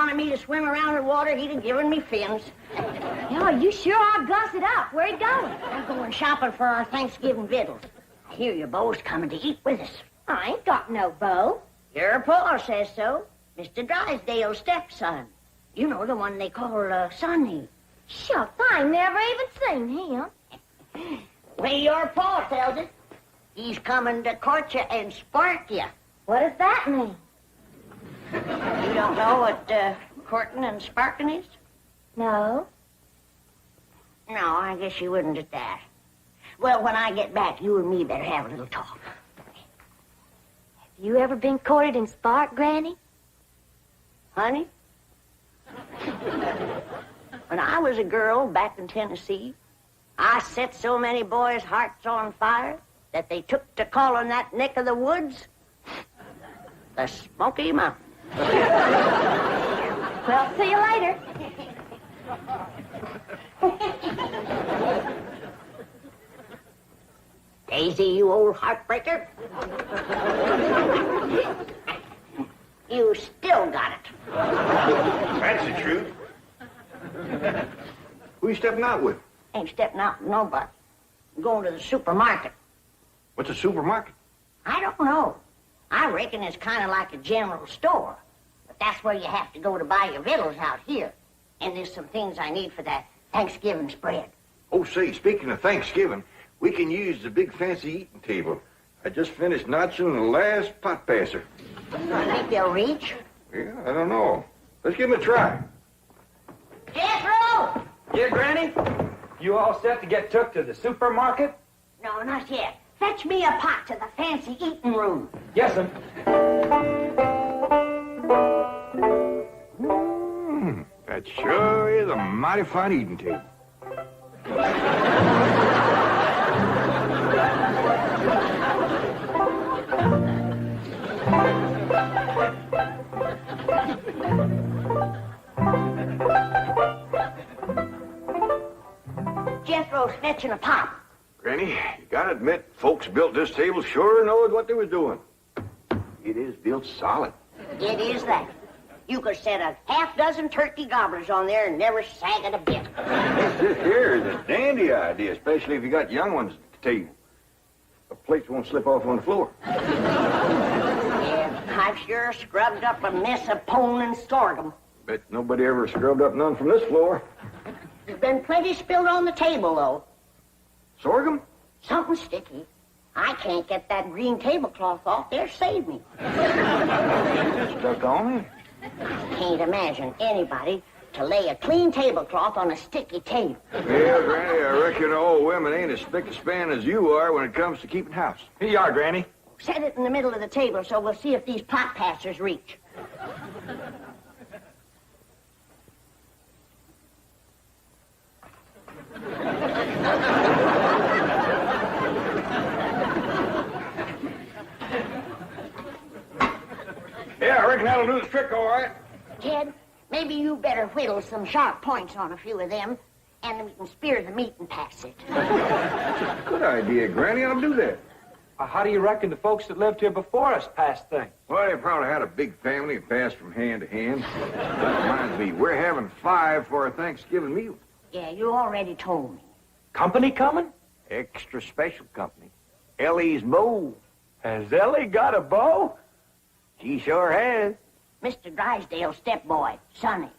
wanted me to swim around in water, he'd have given me fins. Yeah, you sure are gussed up. Where you going? I'm going shopping for our Thanksgiving victuals. I hear your beau's coming to eat with us. I ain't got no beau. Your pa says so. Mr. Drysdale's stepson. You know, the one they call Sonny. Shucks, I ain't never even seen him. Well, your pa tells it. He's coming to court you and spark you. What does that mean? You don't know what courting and sparking is? No. No, I guess you wouldn't at that. Well, when I get back, you and me better have a little talk. Have you ever been courted and sparked, Granny? Honey? When I was a girl back in Tennessee, I set so many boys' hearts on fire that they took to calling that neck of the woods the Smoky Mountain. Well, see you later. Daisy, you old heartbreaker. You still got it. That's the truth. Who you stepping out with? Ain't stepping out with nobody. I'm going to the supermarket. What's a supermarket? I don't know. I reckon it's kind of like a general store. But that's where you have to go to buy your victuals out here. And there's some things I need for that Thanksgiving spread. Oh, say, speaking of Thanksgiving, we can use the big fancy eating table. I just finished notching the last pot passer. You think they'll reach? Yeah, I don't know. Let's give them a try. Jethro! Yeah, Granny? You all set to get took to the supermarket? No, not yet. Fetch me a pot to the fancy eating room. Yes, sir. That sure is a mighty fine eating table. Jethro's fetching a pot. Granny, you gotta admit, folks built this table sure knowed what they was doing. It is built solid. It is that. You could set a half-dozen turkey gobblers on there and never sag it a bit. This here is a dandy idea, especially if you got young ones at the table. The plates won't slip off on the floor. Yeah, I've sure scrubbed up a mess of pone and sorghum. Bet nobody ever scrubbed up none from this floor. There's been plenty spilled on the table, though. Sorghum? Something sticky. I can't get that green tablecloth off there. Save me. Stuck on it? I can't imagine anybody to lay a clean tablecloth on a sticky table. Yeah, Granny, I reckon all women ain't as spick and span as you are when it comes to keeping house. Here you are, Granny. Set it in the middle of the table so we'll see if these pot passers reach. Yeah, I reckon that'll do the trick, all right. Ted, maybe you better whittle some sharp points on a few of them, and we can spear the meat and pass it. Good idea, Granny. I'll do that. How do you reckon the folks that lived here before us passed things? Well, they probably had a big family and passed from hand to hand. That reminds me, we're having 5 for our Thanksgiving meal. Yeah, you already told me. Company coming? Extra special company. Ellie's beau. Has Ellie got a beau? She sure has. Mr. Drysdale's stepboy, Sonny.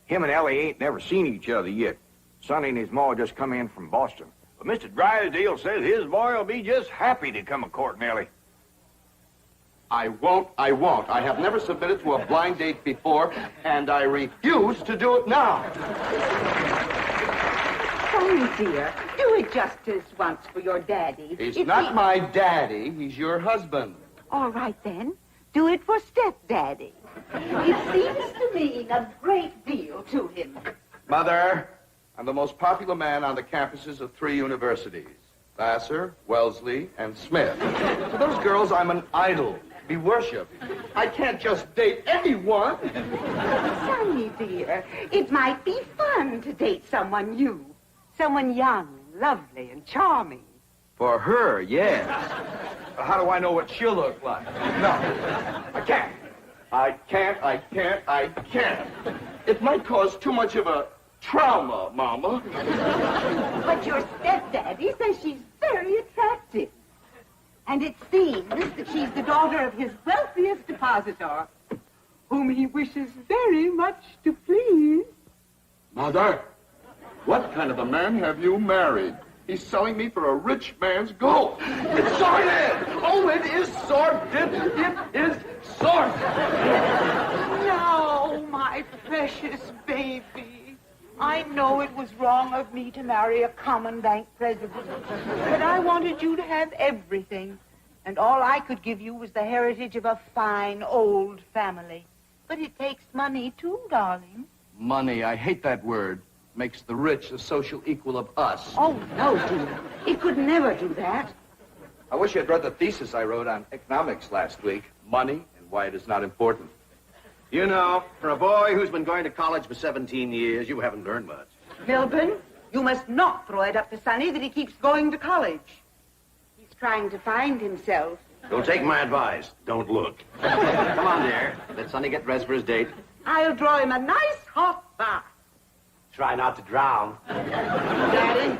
Him and Ellie ain't never seen each other yet. Sonny and his ma just come in from Boston. But Mr. Drysdale says his boy will be just happy to come a-courting Ellie. I won't. I have never submitted to a blind date before, and I refuse to do it now. Sonny, dear, do it justice once for your daddy. He's If not my daddy. He's your husband. All right, then. Do it for stepdaddy. It seems to mean a great deal to him. Mother, I'm the most popular man on the campuses of 3 universities. Vassar, Wellesley, and Smith. To those girls, I'm an idol, to be worshipped. I can't just date anyone. Sonny, dear, it might be fun to date someone new. Someone young, lovely, and charming. For her, yes. How do I know what she'll look like? No, I can't. I can't. It might cause too much of a trauma, Mama. But your stepdaddy says she's very attractive. And it seems that she's the daughter of his wealthiest depositor, whom he wishes very much to please. Mother, what kind of a man have you married? He's selling me for a rich man's gold. It's sordid! Oh, it is sordid! It is sordid! No, my precious baby. I know it was wrong of me to marry a common bank president, but I wanted you to have everything, and all I could give you was the heritage of a fine old family. But it takes money, too, darling. Money, I hate that word. Makes the rich the social equal of us. Oh, no, dear. It could never do that. I wish you had read the thesis I wrote on economics last week. Money and why it is not important. You know, for a boy who's been going to college for 17 years, you haven't learned much. Milburn, you must not throw it up to Sonny that he keeps going to college. He's trying to find himself. Don't take my advice. Don't look. Come on, dear. Let Sonny get dressed for his date. I'll draw him a nice hot bath. Try not to drown. Daddy?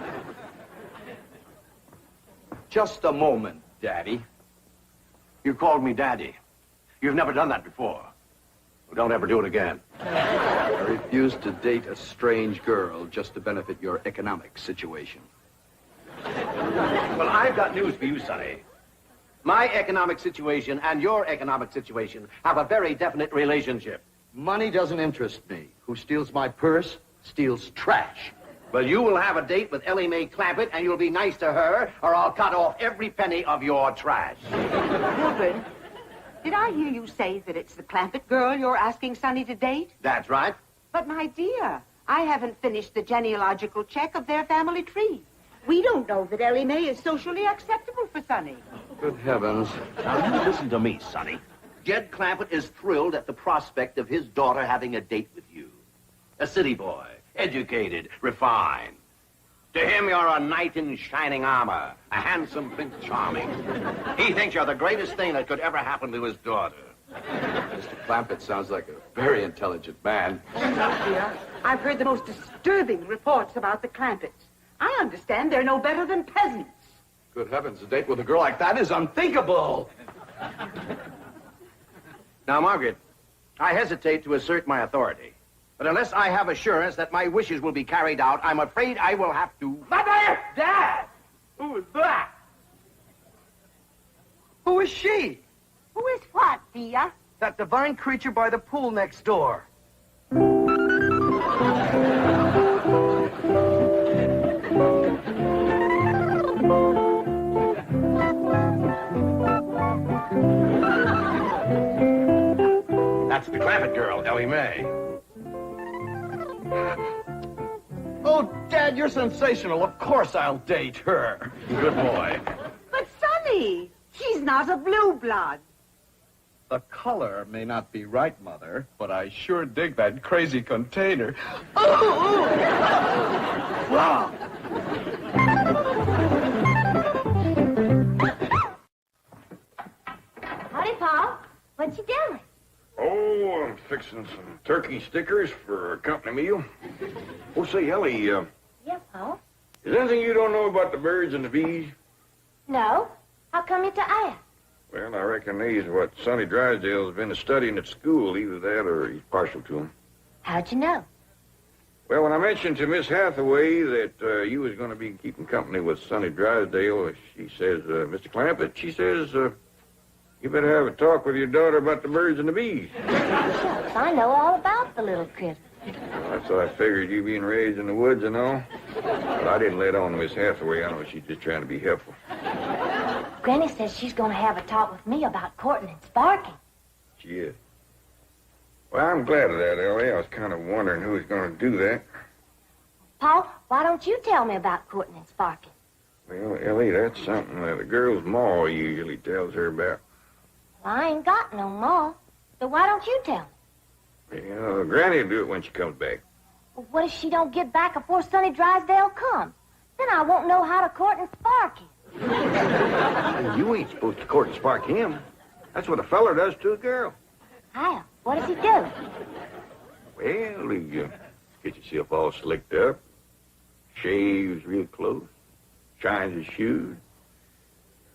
Just a moment, Daddy. You called me Daddy. You've never done that before. Well, don't ever do it again. I refuse to date a strange girl just to benefit your economic situation. Well, I've got news for you, Sonny. My economic situation and your economic situation have a very definite relationship. Money doesn't interest me. Who steals my purse steals trash. Well, you will have a date with Ellie Mae Clampett, and you'll be nice to her, or I'll cut off every penny of your trash. Milburn, did I hear you say that it's the Clampett girl you're asking Sonny to date? That's right. But, my dear, I haven't finished the genealogical check of their family tree. We don't know that Ellie Mae is socially acceptable for Sonny. Good heavens. Now, you listen to me, Sonny. Jed Clampett is thrilled at the prospect of his daughter having a date with you. A city boy, educated, refined. To him, you're a knight in shining armor, a handsome Prince Charming. He thinks you're the greatest thing that could ever happen to his daughter. Mr. Clampett sounds like a very intelligent man. No, dear. I've heard the most disturbing reports about the Clampetts. I understand they're no better than peasants. Good heavens, a date with a girl like that is unthinkable. Now, Margaret, I hesitate to assert my authority. But unless I have assurance that my wishes will be carried out, I'm afraid I will have to... Mother! Dad! Who is that? Who is she? Who is what, dear? That divine creature by the pool next door. That's the Clampett girl, Ellie Mae. Oh, Dad, you're sensational. Of course I'll date her. Good boy. But, Sonny, she's not a blue blood. The color may not be right, Mother, but I sure dig that crazy container. Wow. Howdy, Paul. What you doing? Oh, I'm fixing some turkey stickers for a company meal. Oh, say, Ellie, Yeah, Paul. is there anything you don't know about the birds and the bees? No. How come you to ask? Well, I reckon these what Sonny Drysdale's been studying at school. Either that or he's partial to them. How'd you know? Well, when I mentioned to Miss Hathaway that you was going to be keeping company with Sonny Drysdale, she says, Mr. Clampett, she says, you better have a talk with your daughter about the birds and the bees. Shucks, I know all about the little critter. Well, that's what I figured, you being raised in the woods and all. But I didn't let on to Miss Hathaway. I know she's just trying to be helpful. Granny says she's going to have a talk with me about courting and sparking. She is. Well, I'm glad of that, Ellie. I was kind of wondering who was going to do that. Paul, why don't you tell me about courting and sparking? Well, Ellie, that's something that a girl's ma usually tells her about. Well, I ain't got no ma. So why don't you tell me? Well, Granny'll do it when she comes back. Well, what if she don't get back before Sonny Drysdale comes? Then I won't know how to court and spark him. You ain't supposed to court and spark him. That's what a feller does to a girl. How? What does he do? Well, he gets himself all slicked up, shaves real close, shines his shoes,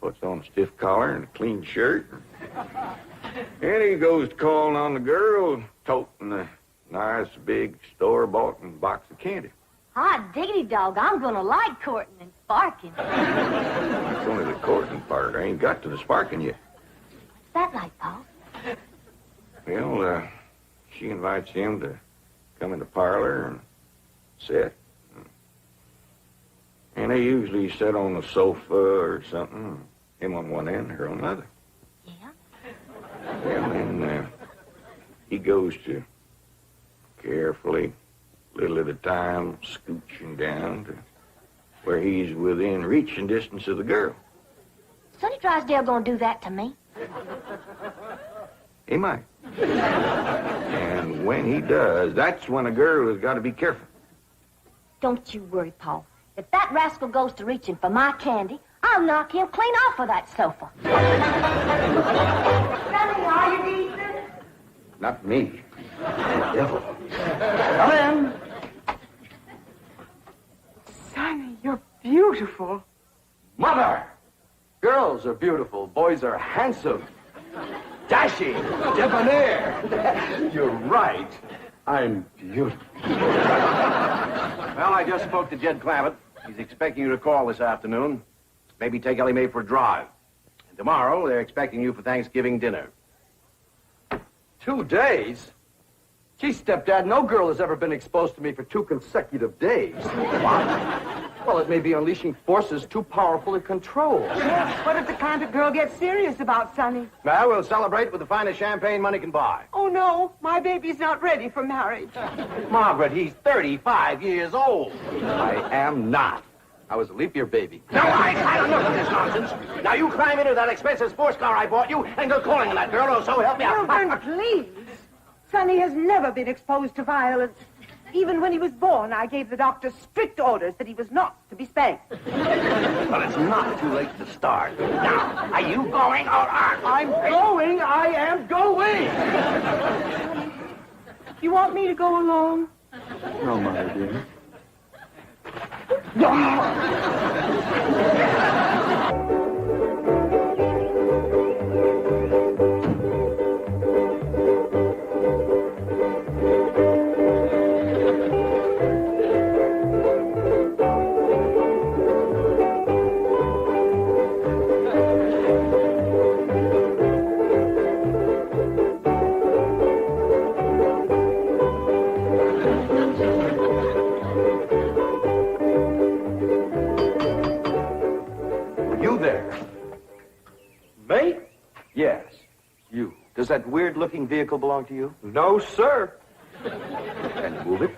puts on a stiff collar and a clean shirt. And he goes to calling on the girl, toting a nice big store-bought box of candy. Hot diggity dog, I'm gonna like courting and sparking. It's only the courting part. I ain't got to the sparking yet. What's that like, Pa? Well, she invites him to come in the parlor and sit. And they usually sit on the sofa or something, him on one end, her on the other. Yeah? Well, then he goes to carefully, little at a time, scooching down to where he's within reaching distance of the girl. Sonny Drysdale gonna do that to me? He might. And when he does, that's when a girl has got to be careful. Don't you worry, Pa. If that rascal goes to reaching for my candy, I'll knock him clean off of that sofa. Sonny, are you decent? Not me. The devil. Come in. Sonny, you're beautiful. Mother! Girls are beautiful. Boys are handsome. Dashing. Debonair. You're right. I'm beautiful. Well, I just spoke to Jed Clampett. He's expecting you to call this afternoon. Maybe take Ellie Mae for a drive. And tomorrow, they're expecting you for Thanksgiving dinner. 2 days? Gee, stepdad, no girl has ever been exposed to me for 2 consecutive days. What? Well, it may be unleashing forces too powerful to control. What if the Clampett girl gets serious about Sonny? Well, we'll celebrate with the finest champagne money can buy. Oh, no, my baby's not ready for marriage. Margaret, he's 35 years old. I am not. I was a leap year baby. No, I don't know this nonsense. Now, you climb into that expensive sports car I bought you and go calling on that girl, or so help me out. Children, please. Sonny has never been exposed to violence. Even when he was born, I gave the doctor strict orders that he was not to be spanked. Well, it's not too late to start. Now, are you going or aren't? I'm going. I am going. You want me to go along? No, my dear. Yes. You. Does that weird-looking vehicle belong to you? No, sir. Can you move it?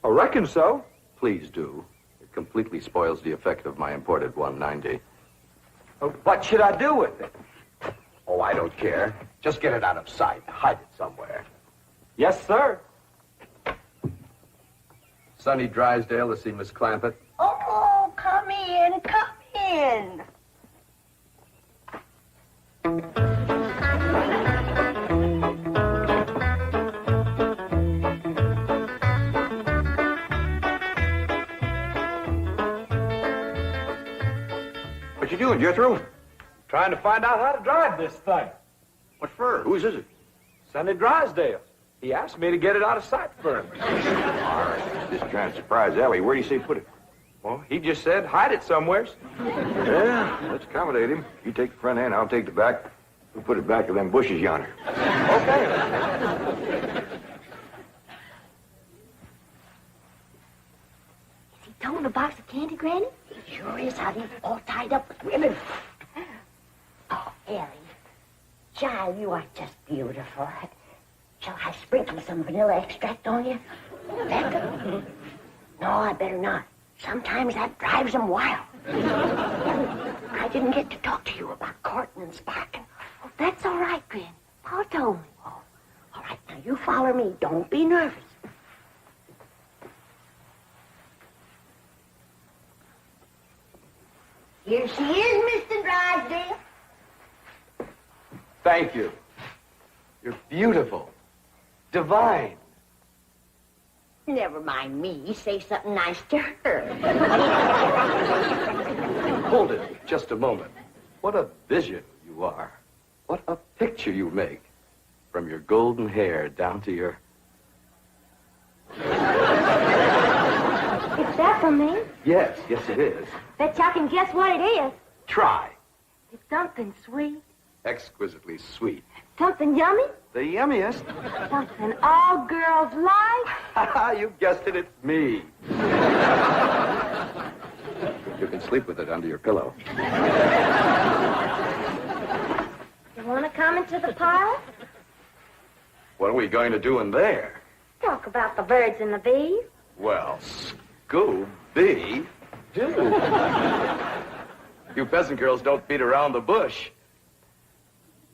I reckon so. Please do. It completely spoils the effect of my imported 190. What should I do with it? Oh, I don't care. Just get it out of sight. Hide it somewhere. Yes, sir. Sonny Drysdale to see Miss Clampett. Oh, come in, come in. What you doing, Jethro? Trying to find out how to drive this thing. What for? Whose is it? Sonny Drysdale. He asked me to get it out of sight for him. All right. Just trying to surprise Ellie. Where do you say put it? Well, he just said hide it somewheres. Yeah, let's accommodate him. You take the front end, I'll take the back. We'll put it back of them bushes yonder. Okay. Is he toting a box of candy, Granny? He sure is, honey, all tied up with ribbon. Oh, Ellie, child, you are just beautiful. Shall I sprinkle some vanilla extract on you? Becca? No, I better not. Sometimes that drives them wild. I didn't get to talk to you about courting and sparking. Oh, that's all right, Granny. Pa told me. Oh, all right, now you follow me. Don't be nervous. Here she is, Mr. Drysdale. Thank you. You're beautiful. Divine. Never mind me. Say something nice to her. Hold it just a moment. What a vision you are. What a picture you make. From your golden hair down to your... Is that for me? Yes, it is. Bet you I can guess what it is. Try. It's something sweet. Exquisitely sweet. Something yummy. The yummiest. Something all girls like. You guessed it, it's me. You can sleep with it under your pillow. You want to come into the parlor? What are we going to do in there? Talk about the birds and the bees. Well, Scooby do. You peasant girls don't beat around the bush.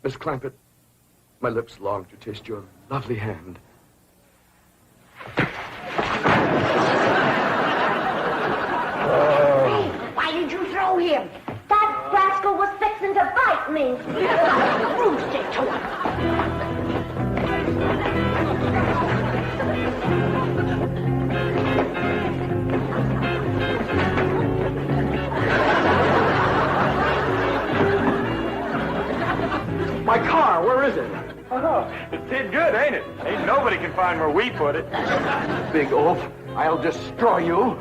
Miss Clampett, my lips long to taste your lovely hand. Hey, why did you throw him? That rascal was fixing to bite me. Roost it to him. My car, where is it? Oh, it did good, ain't it? Ain't nobody can find where we put it. Big oaf, I'll destroy you.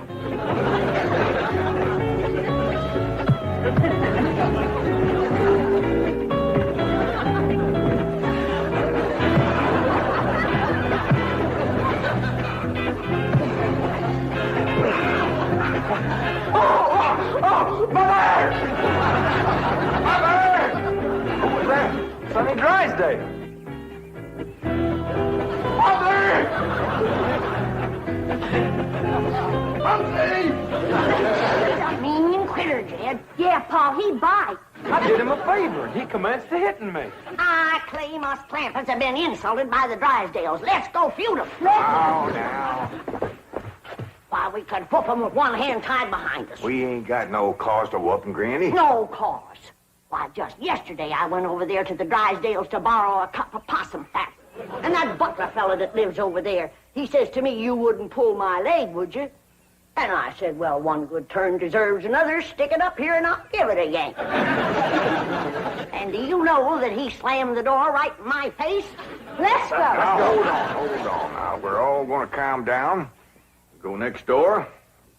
Sunny Drysdale. Mean critter, Jed. Yeah, Pa, he bites. I did him a favor, and he commenced to hitting me. I claim us Clampetts have been insulted by the Drysdales. Let's go feud them. Oh, now. Why, we could whoop them with one hand tied behind us. We ain't got no cause to whoop 'em, Granny. No cause. Why, just yesterday I went over there to the Drysdales to borrow a cup of possum fat. And that butler fella that lives over there, he says to me, you wouldn't pull my leg, would you? And I said, well, one good turn deserves another. Stick it up here and I'll give it a yank. And do you know that he slammed the door right in my face? Let's go. Now, hold on. Now, we're all going to calm down. Go next door,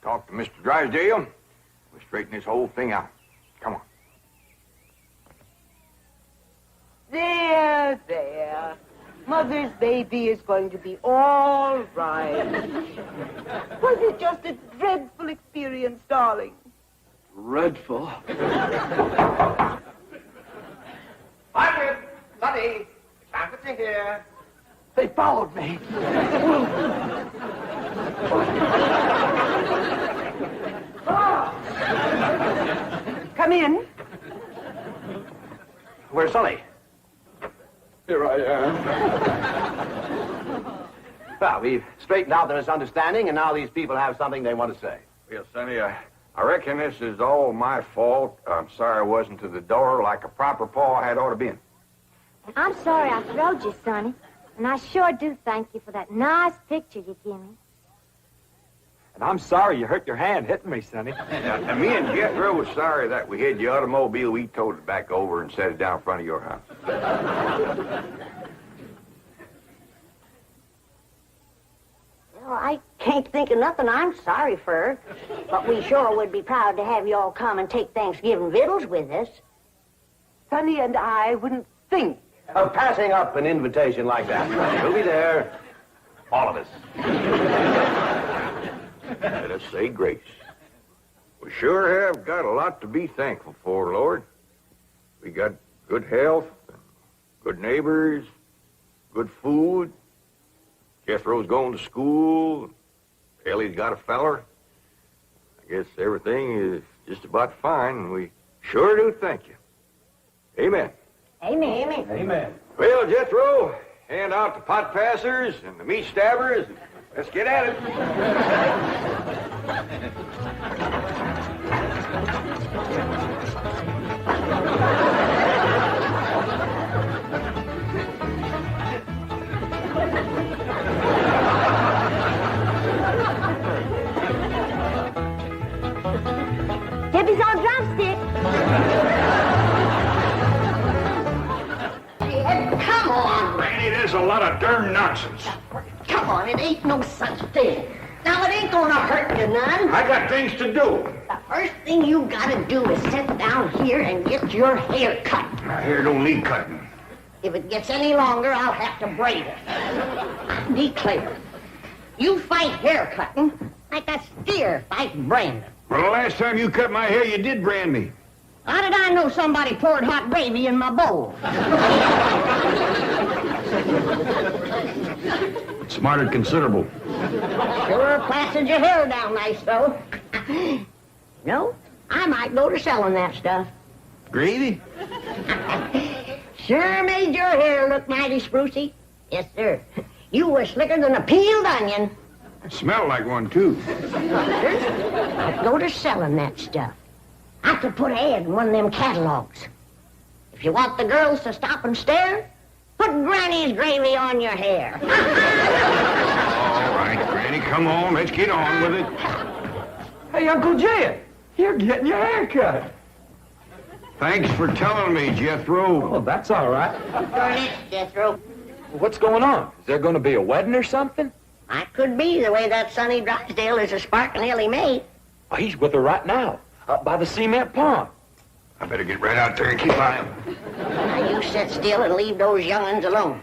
talk to Mr. Drysdale. We'll straighten this whole thing out. Come on. There. Mother's baby is going to be all right. Was it just a dreadful experience, darling? Dreadful. Margaret, Sonny, Clampetts are here. They followed me. Come in. Where's Sonny? Here I am. Well, we've straightened out the misunderstanding, and now these people have something they want to say. Well, Sonny, I reckon this is all my fault. I'm sorry I wasn't to the door like a proper paw had ought to been. I'm sorry I throwed you, Sonny. And I sure do thank you for that nice picture you gave me. And I'm sorry you hurt your hand hitting me, Sonny. And me and Jethro was sorry that we had the automobile. We towed it back over and set it down in front of your house. Well, I can't think of nothing I'm sorry for. But we sure would be proud to have you all come and take Thanksgiving victuals with us. Sonny and I wouldn't think. Of passing up an invitation like that. We'll be there, all of us. Let us say grace. We sure have got a lot to be thankful for, Lord. We got good health, good neighbors, good food. Jethro's going to school. Ellie's got a feller. I guess everything is just about fine. We sure do thank you. Amen. Amen. Amen. Well, Jethro, hand out the pot passers and the meat stabbers. Let's get at it. a lot of darn nonsense. Come on, it ain't no such thing. Now, it ain't gonna hurt you none. I got things to do. The first thing you gotta do is sit down here and get your hair cut. My hair don't need cutting. If it gets any longer, I'll have to braid it. Be clear. You fight hair cutting like a steer fights branding. Well, the last time you cut my hair, you did brand me. How did I know somebody poured hot gravy in my bowl? Smarted considerable. Sure plastered your hair down nice, though. No, I might go to selling that stuff. Gravy? Sure made your hair look mighty sprucey. Yes, sir. You were slicker than a peeled onion. Smell like one, too. I'd go to selling that stuff. I could put an ad in one of them catalogs. If you want the girls to stop and stare, put Granny's gravy on your hair. All right, Granny, come on. Let's get on with it. Hey, Uncle Jed, you're getting your hair cut. Thanks for telling me, Jethro. Well, that's all right. Furnace, Jethro. What's going on? Is there going to be a wedding or something? I could be the way that Sonny Drysdale is a sparking Ellie Mae. Oh, he's with her right now, up by the cement pond. I better get right out there and keep eyeing. Now you sit still and leave those young'uns alone.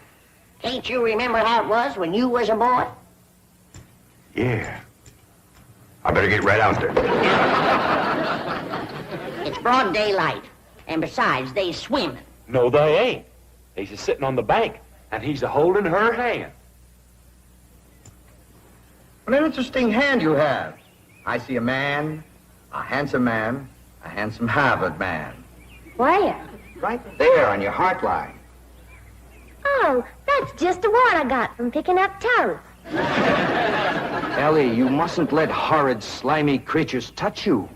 Can't you remember how it was when you was a boy? Yeah. I better get right out there. It's broad daylight. And besides, they swimming. No, they ain't. He's just sitting on the bank, and he's a-holding her hand. What an interesting hand you have. I see a man, a handsome Harvard man. Where? Right there on your heart line. Oh, that's just the one I got from picking up toes. Ellie, you mustn't let horrid, slimy creatures touch you.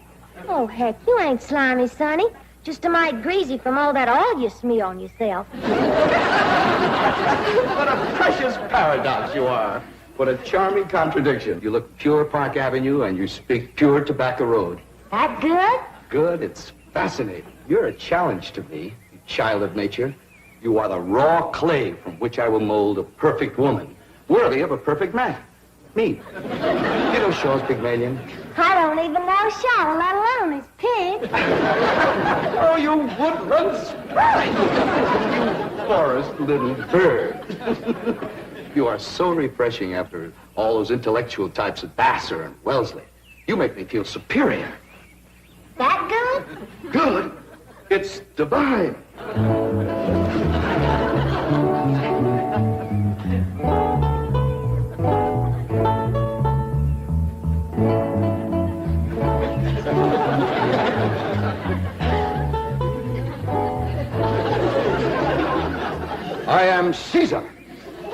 Oh, heck, you ain't slimy, Sonny. Just a mite greasy from all that oil you smear on yourself. What a precious paradox you are. What a charming contradiction. You look pure Park Avenue and you speak pure Tobacco Road. That good? Good, it's fascinating. You're a challenge to me, you child of nature. You are the raw clay from which I will mold a perfect woman, worthy of a perfect man. Me. You know Shaw's Pygmalion? I don't even know Shaw, let alone his pig. Oh, you woodland sprite! You forest little bird. You are so refreshing after all those intellectual types of Vassar and Wellesley. You make me feel superior. That good? Good? It's divine. I am Caesar.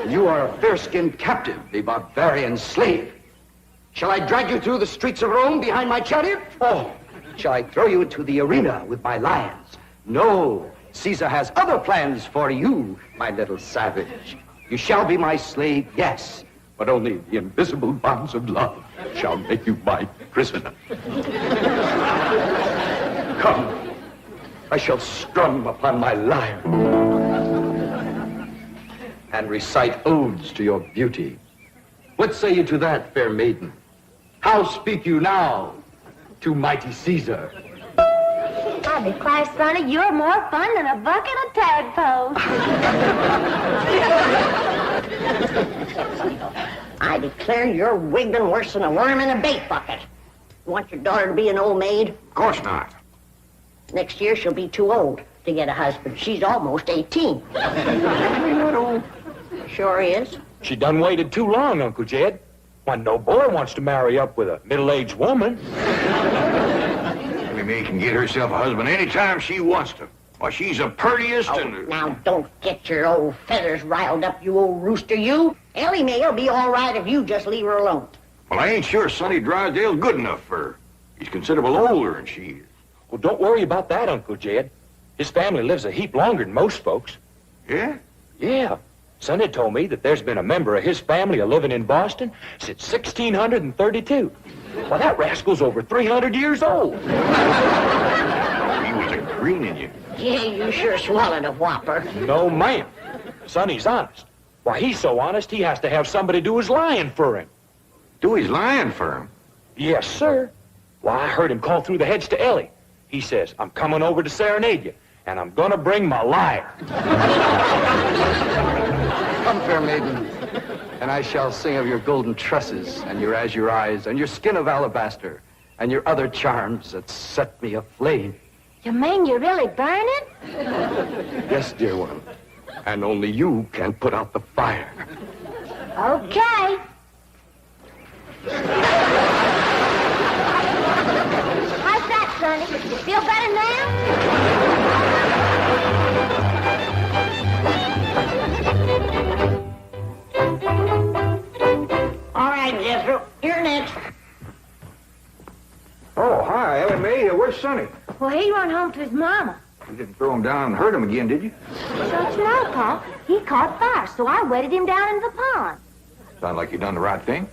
You are a fair-skinned captive, a barbarian slave. Shall I drag you through the streets of Rome behind my chariot? Or shall I throw you into the arena with my lions? No, Caesar has other plans for you, my little savage. You shall be my slave, yes, but only the invisible bonds of love shall make you my prisoner. Come, I shall strum upon my lyre and recite odes to your beauty. What say you to that, fair maiden? How speak you now to mighty Caesar? I declare, Sonny, you're more fun than a bucket of tadpoles. I declare you're wiggling worse than a worm in a bait bucket. You want your daughter to be an old maid? Of course not. Next year she'll be too old to get a husband. She's almost 18. You're not old. Sure is. She done waited too long, Uncle Jed. Why, no boy wants to marry up with a middle-aged woman. Ellie Mae can get herself a husband anytime she wants to. Why, she's the purtiest and... Now, don't get your old feathers riled up, you old rooster, you. Ellie Mae will be all right if you just leave her alone. Well, I ain't sure Sonny Drysdale's good enough for her. He's considerable older than she is. Well, don't worry about that, Uncle Jed. His family lives a heap longer than most folks. Yeah? Yeah. Sonny told me that there's been a member of his family a-living in Boston since 1632. Well, that rascal's over 300 years old. He was a greening you. Yeah, you sure swallowed a whopper. No, ma'am. Sonny's honest. Why, he's so honest, he has to have somebody do his lying for him. Do his lying for him? Yes, sir. Why, I heard him call through the hedge to Ellie. He says, I'm coming over to serenade you, and I'm gonna bring my liar. Come, fair maiden, and I shall sing of your golden tresses, and your azure eyes, and your skin of alabaster, and your other charms that set me aflame. You mean you really burn it? Yes, dear one, and only you can put out the fire. Okay. How's that, Sonny? You feel better now? All right, Jethro, you're next. Oh, hi, Ellie Mae. Where's Sonny? Well, he run home to his mama. You didn't throw him down and hurt him again, did you? Don't you know, Pa? He caught fire, so I wetted him down in the pond. Sound like you done the right thing.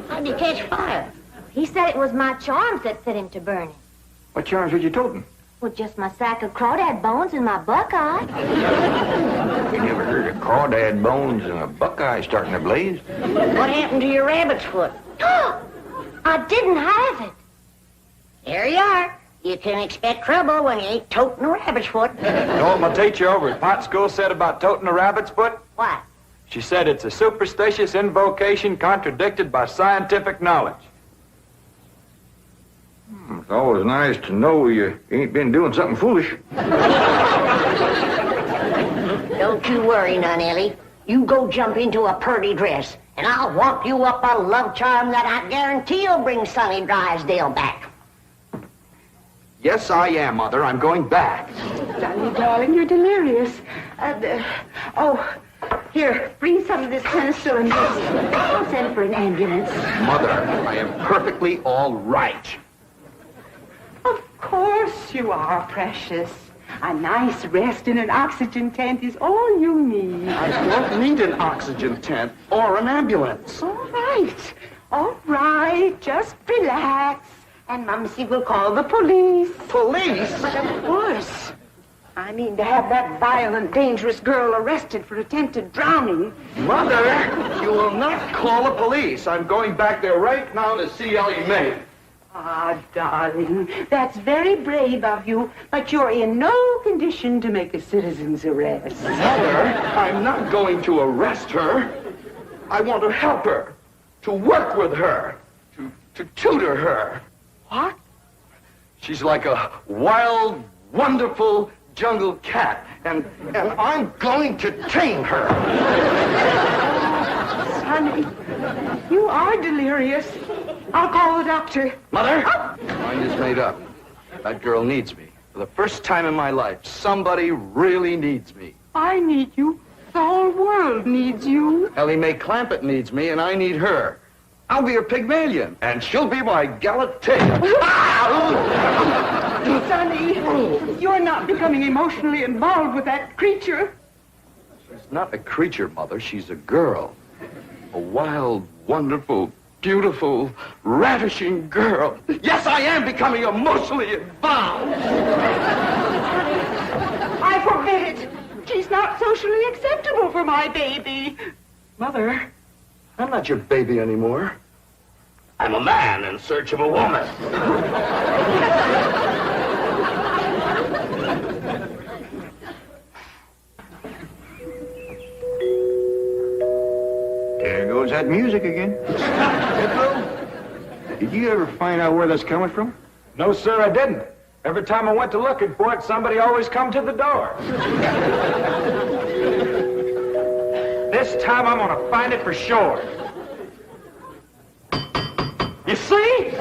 How'd you catch fire? He said it was my charms that set him to burning. What charms was you toting? Well, just my sack of crawdad bones and my buckeye. We never heard of crawdad bones and a buckeye starting a blaze. What happened to your rabbit's foot? I didn't have it. There you are. You can expect trouble when you ain't toting a rabbit's foot. You know what my teacher over at Pot School said about toting a rabbit's foot? What? She said it's a superstitious invocation contradicted by scientific knowledge. It's always nice to know you ain't been doing something foolish. Don't you worry none, Ellie. You go jump into a purty dress, and I'll walk you up a love charm that I guarantee'll bring Sonny Drysdale back. Yes, I am, Mother. I'm going back. Sonny, darling, you're delirious. Here, bring some of this penicillin. I'll send for an ambulance. Mother, I am perfectly all right. Of course you are, precious. A nice rest in an oxygen tent is all you need. I don't need an oxygen tent or an ambulance. All right, just relax. And Mumsy will call the police. Police? But of course. I mean to have that violent, dangerous girl arrested for attempted drowning. Mother, you will not call the police. I'm going back there right now to see Ellie Mae. Ah, darling, that's very brave of you, but you're in no condition to make a citizen's arrest. Mother, I'm not going to arrest her. I want to help her, to work with her, to tutor her. What? She's like a wild, wonderful jungle cat, and I'm going to tame her. Sonny, you are delirious. I'll call the doctor. Mother? My mind is made up. That girl needs me. For the first time in my life, somebody really needs me. I need you. The whole world needs you. Ellie Mae Clampett needs me, and I need her. I'll be her Pygmalion, and she'll be my Galatea. Sonny, you're not becoming emotionally involved with that creature. She's not a creature, Mother. She's a girl. A wild, wonderful, beautiful, ravishing girl. Yes, I am becoming emotionally involved. I forbid it. She's not socially acceptable for my baby. Mother, I'm not your baby anymore. I'm a man in search of a woman. There goes that music again. Did you ever find out where that's coming from? No, sir, I didn't. Every time I went to looking for it, somebody always come to the door. This time I'm gonna find it for sure. You see?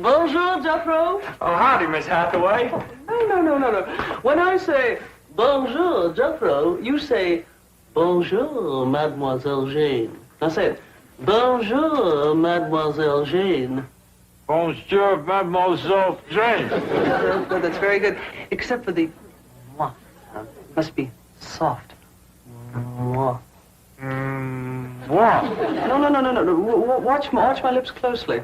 Bonjour, Jethro. Oh, howdy, Miss Hathaway. No. When I say bonjour, Jethro, you say bonjour, Mademoiselle Jane. Now say it. Bonjour, Mademoiselle Jane. Bonjour, Mademoiselle Jane. That's very good. Except for the mwah. Must be soft. Mwah. What? No. Watch my lips closely.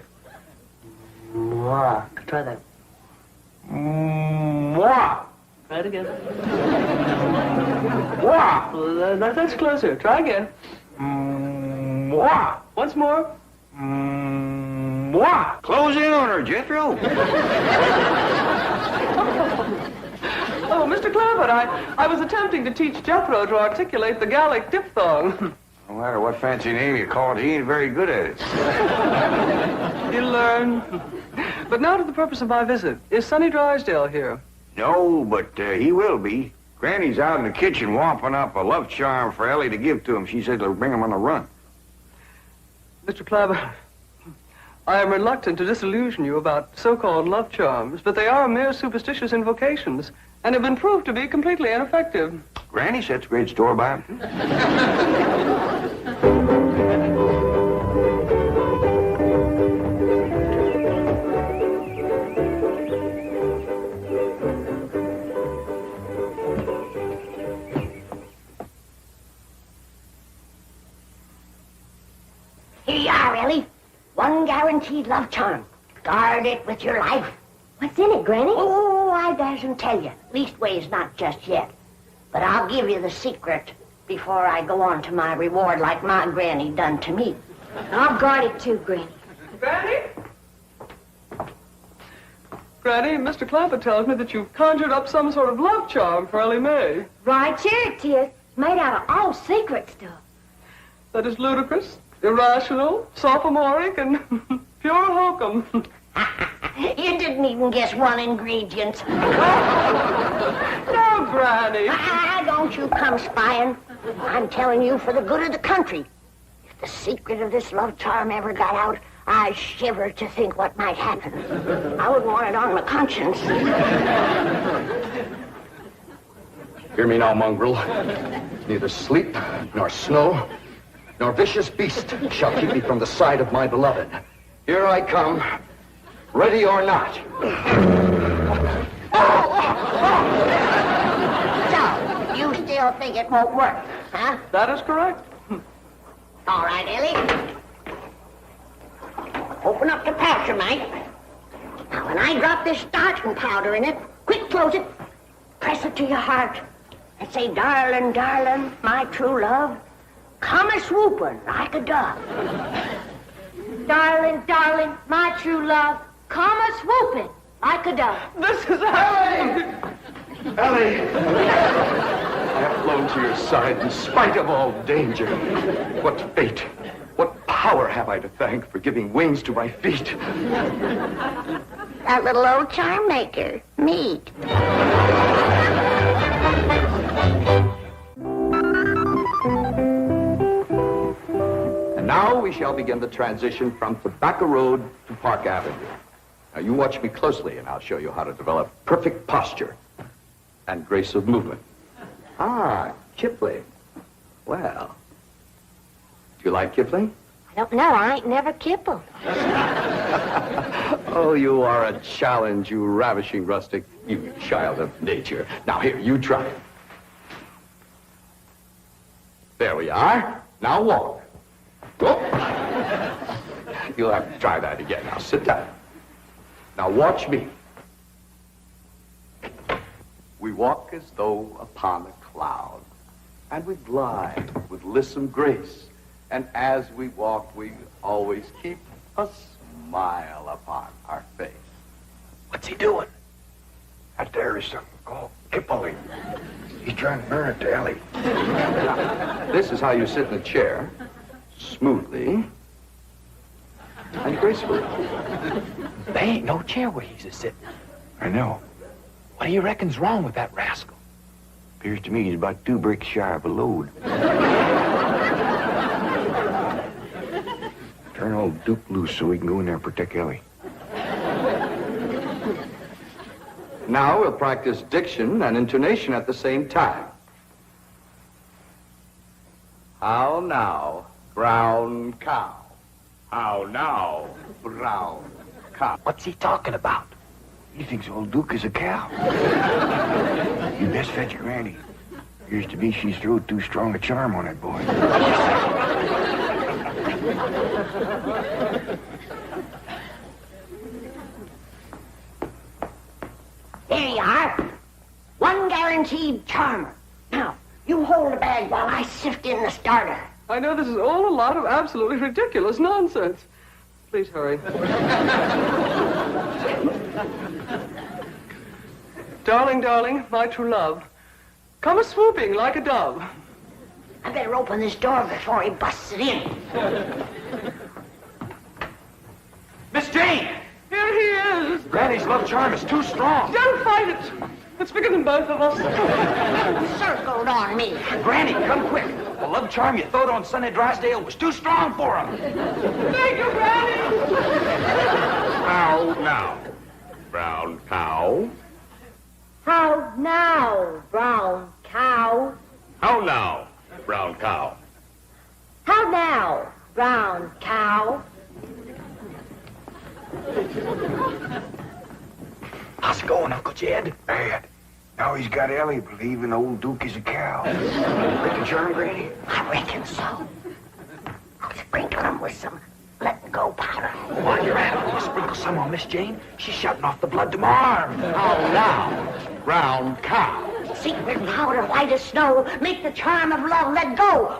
Mwah. Try that. What? Try it again. Wah! That's closer. Try again. Wah! Once more. Wah! Close in on her, Jethro. Oh, Mr. Clampett, I was attempting to teach Jethro to articulate the Gallic diphthong. No matter what fancy name you call it, he ain't very good at it. You'll learn. But now to the purpose of my visit. Is Sonny Drysdale here? No, but he will be. Granny's out in the kitchen whomping up a love charm for Ellie to give to him. She said it'll bring him on the run. Mr. Clampett, I am reluctant to disillusion you about so-called love charms, but they are mere superstitious invocations and have been proved to be completely ineffective. Granny sets great store by him. Here you are, Ellie. One guaranteed love charm. Guard it with your life. What's in it, Granny? Oh, I dasn't tell you. Leastways, not just yet. But I'll give you the secret before I go on to my reward like my granny done to me. I'll guard it too, Granny. Granny? Granny, Mr. Clampett tells me that you've conjured up some sort of love charm for Ellie Mae. Right here it is. Made out of all secret stuff. That is ludicrous, irrational, sophomoric, and pure hokum. You didn't even guess one ingredient. No, Granny. Don't you come spying. I'm telling you for the good of the country. If the secret of this love charm ever got out, I shiver to think what might happen. I wouldn't want it on my conscience. Hear me now, mongrel. Neither sleep, nor snow, nor vicious beast shall keep me from the side of my beloved. Here I come, ready or not. So, you still think it won't work, huh? That is correct. All right, Ellie. Open up the pouch, mate. Now, when I drop this starching powder in it, quick close it, press it to your heart, and say, darling, darling, my true love, come a-swooping like a dove. Darling, darling, my true love, come a-swooping like a dove. This is Ellie! Ellie! I have flown to your side in spite of all danger. What fate, what power have I to thank for giving wings to my feet? That little old charm maker, me. And now we shall begin the transition from Tobacco Road to Park Avenue. Now you watch me closely and I'll show you how to develop perfect posture and grace of movement. Ah, Kipling. Well, do you like Kipling? I don't know. I ain't never kippled. Oh, you are a challenge, you ravishing rustic, you child of nature. Now here, you try it. There we are. Now walk. Go. You'll have to try that again. Now sit down. Now watch me. We walk as though upon a cloud, and we glide with lissom grace. And as we walk, we always keep a smile upon our face. What's he doing? Out there is something called Kipling. He's trying to burn it to Ellie. This is how you sit in a chair, smoothly and gracefully. There ain't no chair where he's a-sitting. I know. What do you reckon's wrong with that rascal? Appears to me he's about 2 bricks shy of a load. Turn old Duke loose so we can go in there and protect Ellie. Now we'll practice diction and intonation at the same time. How now, brown cow? How now, brown cow? What's he talking about? He thinks old Duke is a cow. You best fetch your granny. Appears to me she's thrown too strong a charm on that boy. There you are. One guaranteed charmer. Now, you hold the bag while I sift in the starter. I know this is all a lot of absolutely ridiculous nonsense. Please hurry. Darling, darling, my true love, come a-swooping like a dove. I better open this door before he busts it in. Miss Jane! Here he is. Granny's love charm is too strong. Don't fight it. It's bigger than both of us. Circled on me. Granny, come quick. The love charm you throwed on Sonny Drysdale was too strong for him. Thank you, Granny. How now, brown cow? How now, brown cow? How now, brown cow? How now, brown cow? How's it going, Uncle Jed? Bad. Now he's got Ellie believing old Duke is a cow. Break the charm, Granny? I reckon so. I'll sprinkle him with some let-go powder. While you're at it, will you sprinkle some on Miss Jane? She's shutting off the blood to my arm. How now, brown cow? Secret powder white as snow. Make the charm of love let go.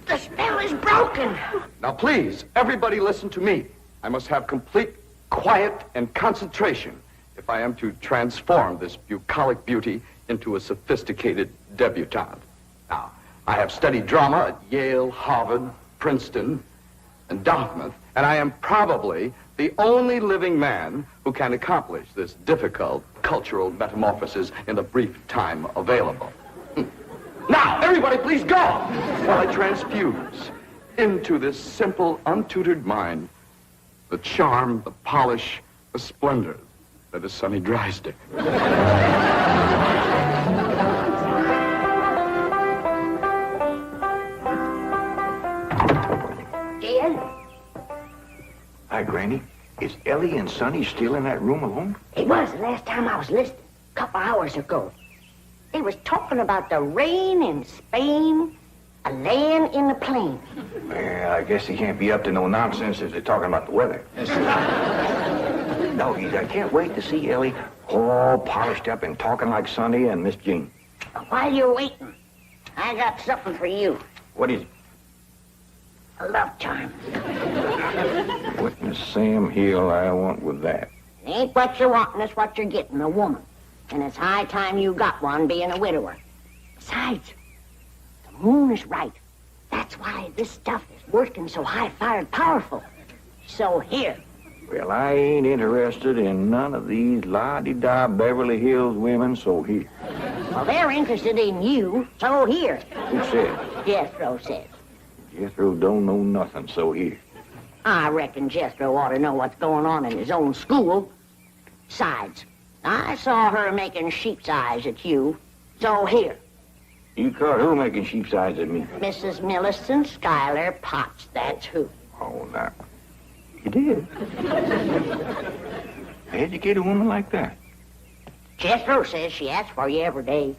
The spell is broken. Now, please, everybody listen to me. I must have complete quiet and concentration if I am to transform this bucolic beauty into a sophisticated debutante. Now, I have studied drama at Yale, Harvard, Princeton, and Dartmouth, and I am probably the only living man who can accomplish this difficult cultural metamorphosis in the brief time available. Now, everybody please go while I transfuse into this simple, untutored mind the charm, the polish, the splendor that is Sonny Drysdale. Jed? Hi, Granny. Is Ellie and Sonny still in that room alone? It was the last time I was listening, a couple hours ago. They was talking about the rain in Spain, a land in the plain. Well, I guess he can't be up to no nonsense if they're talking about the weather. Doggies, I can't wait to see Ellie all polished up and talking like Sonny and Miss Jean. While you're waiting, I got something for you. What is it? A love charm. What in the Sam Hill I want with that? It ain't what you're wanting, it's what you're getting, a woman. And it's high time you got one, being a widower. Besides, the moon is right. That's why this stuff is working so high-fired powerful. So here. Well, I ain't interested in none of these la-di-da Beverly Hills women, so here. Well, they're interested in you, so here. Who said? Jethro says. Jethro don't know nothing, so here. I reckon Jethro ought to know what's going on in his own school. Besides, I saw her making sheep's eyes at you, so here. You caught who making sheep's eyes at me? Mrs. Millicent Schuyler Potts, that's who. Oh, now. You did? Educate a woman like that? Jethro says she asks for you every day.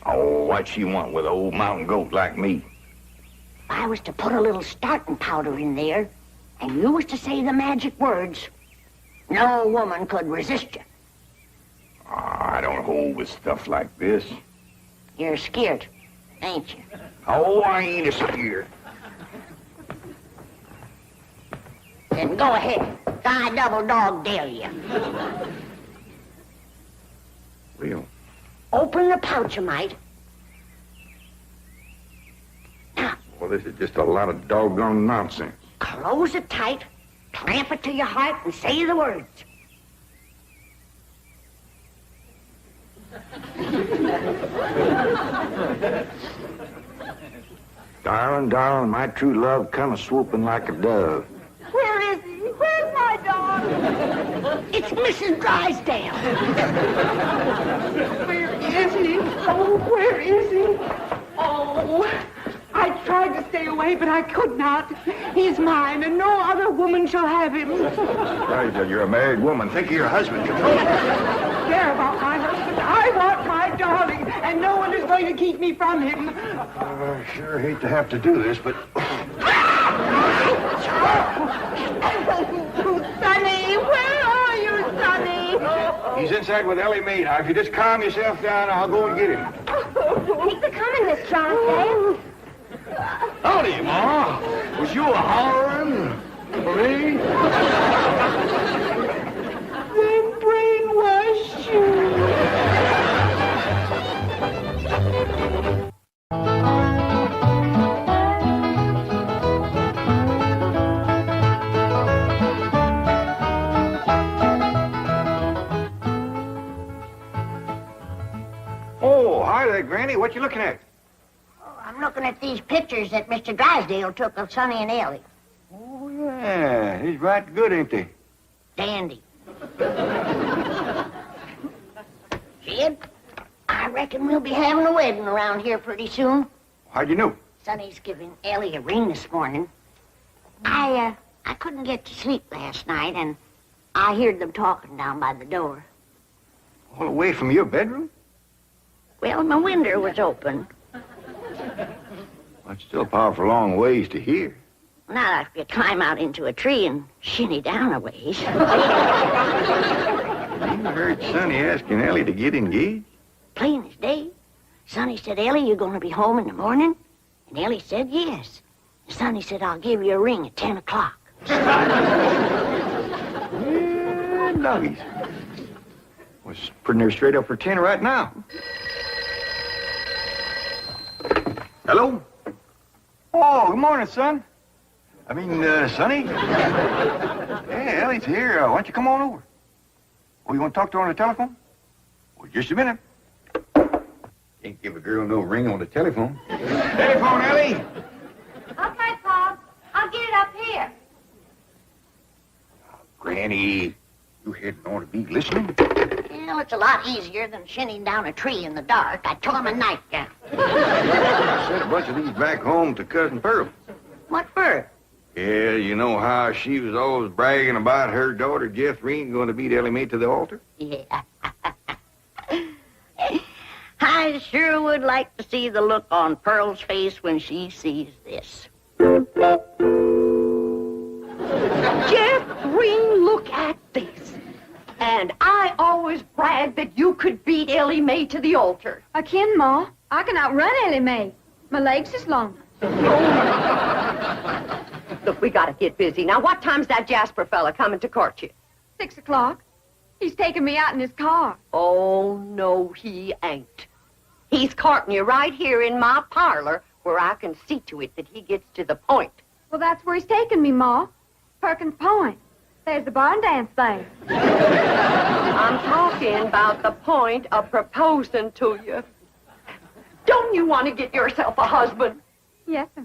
Oh, what she want with an old mountain goat like me? If I was to put a little starting powder in there, and you was to say the magic words, no woman could resist you. I don't hold with stuff like this. You're scared, ain't you? Oh, I ain't scared. Then go ahead. I double dog dare you. Real. Open the pouch-a-mite. Now, Well, this is just a lot of doggone nonsense. close it tight, clamp it to your heart, and say the words. Darling, darling, my true love come a-swooping like a dove. Where is he? Where's my dog? It's Mrs. Drysdale. Where is he? Oh, where is he? Oh, I tried to stay away, but I could not. He's mine, and no other woman shall have him. Drysdale, you're a married woman. Think of your husband. Care about my husband. I want my darling, and no one is going to keep me from him. I sure hate to have to do this, but... Sonny, where are you, Sonny? He's inside with Ellie Mae. Now, if you just calm yourself down, I'll go and get him. Keep it coming, Miss Johnson. Howdy, Ma. Was you a-hollering for me? They brainwashed you. Oh, hi there, Granny. What you looking at? I'm looking at these pictures that Mr. Drysdale took of Sonny and Ellie. Oh, yeah. He's right good, ain't they? Dandy. Jed, I reckon we'll be having a wedding around here pretty soon. How'd you know? Sonny's giving Ellie a ring this morning. I couldn't get to sleep last night, and I heard them talking down by the door. All the way from your bedroom? Well, my window was open. That's still a powerful long ways to hear. Now I could climb out into a tree and shinny down a ways. You heard Sonny asking Ellie to get engaged? Plain as day. Sonny said, Ellie, you going to be home in the morning? And Ellie said, yes. And Sonny said, I'll give you a ring at 10 o'clock. Yeah, doggies. Was pretty near straight up for 10 right now. Hello? Oh, good morning, son. Sonny? Yeah, Ellie's here. Why don't you come on over? Oh, you want to talk to her on the telephone? Well, just a minute. Can't give a girl no ring on the telephone. Telephone, Ellie! Okay, Pop. I'll get it up here. Granny, you hadn't ought to be listening. Well, it's a lot easier than shinning down a tree in the dark. I told him a nightgown. I sent a bunch of these back home to Cousin Pearl. What for? Yeah, you know how she was always bragging about her daughter, Jeffreen, going to beat Ellie Mae to the altar? Yeah. I sure would like to see the look on Pearl's face when she sees this. Jeffreen, look at this. And I always bragged that you could beat Ellie Mae to the altar. I can, Ma. I can outrun Ellie Mae. My legs is long. Look, we gotta get busy. Now, what time's that Jasper fella coming to court you? 6 o'clock. He's taking me out in his car. Oh, no, he ain't. He's courting you right here in my parlor where I can see to it that he gets to the point. Well, that's where he's taking me, Ma. Perkins Point. There's the barn dance there. I'm talking about the point of proposing to you. Don't you want to get yourself a husband? Yes, sir.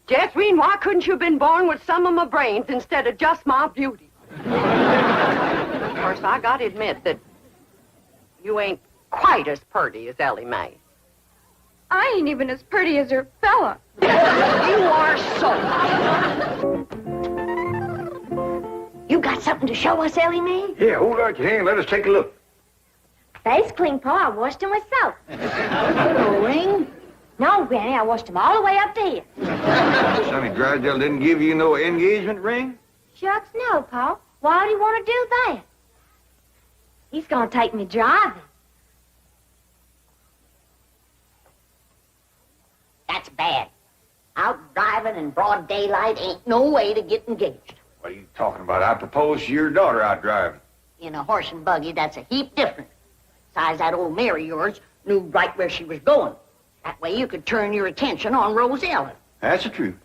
Jeffreen, why couldn't you have been born with some of my brains instead of just my beauty? Of course, I gotta admit that you ain't quite as pretty as Ellie Mae. I ain't even as pretty as her fella. You are so. You got something to show us, Ellie Mae? Yeah, hold out your hand. Let us take a look. Face clean, Pa. I washed him with soap. No ring? No, Granny, I washed him all the way up to here. Sonny Drysdale didn't give you no engagement ring? Shucks, no, Pa. Why would he want to do that? He's gonna take me driving. That's bad. Out driving in broad daylight ain't no way to get engaged. What are you talking about? I proposed to your daughter out driving. In a horse and buggy, that's a heap different. Besides, that old mare of yours knew right where she was going. That way you could turn your attention on Rose Ellen. That's the truth.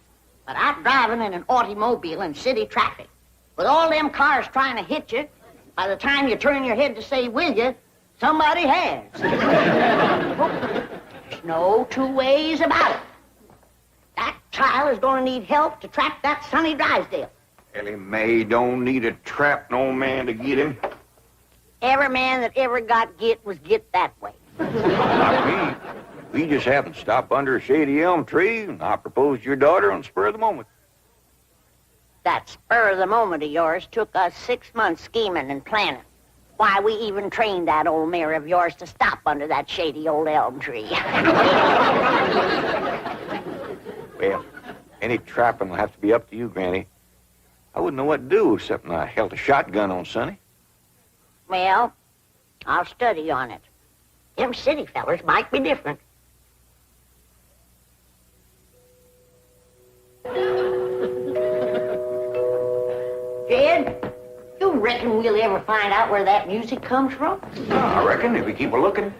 But out driving in an automobile in city traffic, with all them cars trying to hit you, by the time you turn your head to say, will you, somebody has. There's no two ways about it. That child is going to need help to trap that Sonny Drysdale. Ellie Mae don't need to trap no man to get him. Every man that ever got get was get that way. Not me. We just happened to stop under a shady elm tree, and I proposed to your daughter on the spur of the moment. That spur of the moment of yours took us 6 months scheming and planning. Why, we even trained that old mare of yours to stop under that shady old elm tree. Well, Any trapping will have to be up to you, Granny. I wouldn't know what to do except I held a shotgun on Sonny. Well, I'll study on it. Them city fellers might be different. Jed, you reckon we'll ever find out where that music comes from? Oh, I reckon if we keep a looking.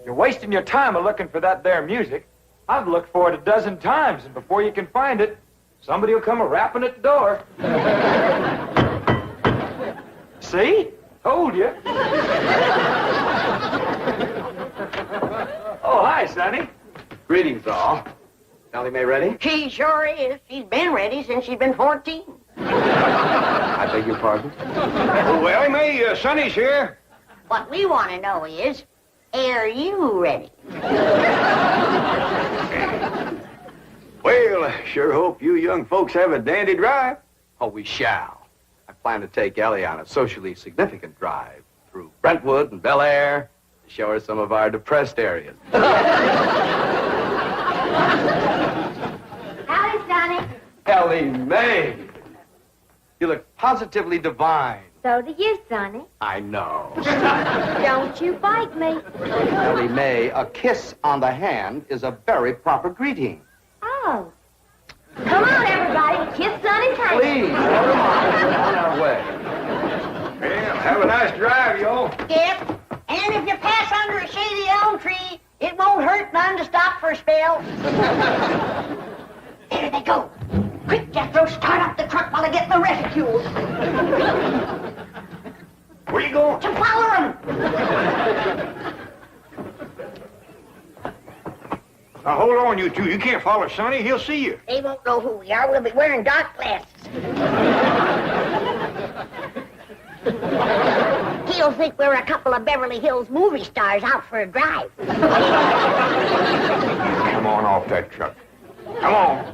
You're wasting your time looking for that there music. I've looked for it a dozen times, and before you can find it, somebody will come a-rapping at the door. See? Told you. Oh, hi, Sonny. Greetings, all. Ellie Mae ready? She sure is. She's been ready since she's been 14. I beg your pardon? Oh, Ellie Mae, Sonny's here. What we want to know is, are you ready? Well, I sure hope you young folks have a dandy drive. Oh, we shall. I plan to take Ellie on a socially significant drive through Brentwood and Bel Air to show her some of our depressed areas. Howdy, Sonny. Ellie Mae! You look positively divine. So do you, Sonny. I know. Don't you bite me. Ellie Mae, a kiss on the hand is a very proper greeting. Oh. Come on, everybody. Kiss Sonny's hand. Please, never mind. We're on our way. Well, have a nice drive, y'all. Yep. And if you pass under a shady elm tree, it won't hurt none to stop for a spell. There they go. Quick, Jethro, start up the truck while I get the reticule. Where you going? To follow them. Now, hold on, you two. You can't follow Sonny. He'll see you. They won't know who we are. We'll be wearing dark glasses. He'll think we're a couple of Beverly Hills movie stars out for a drive. Come on off that truck. Come on.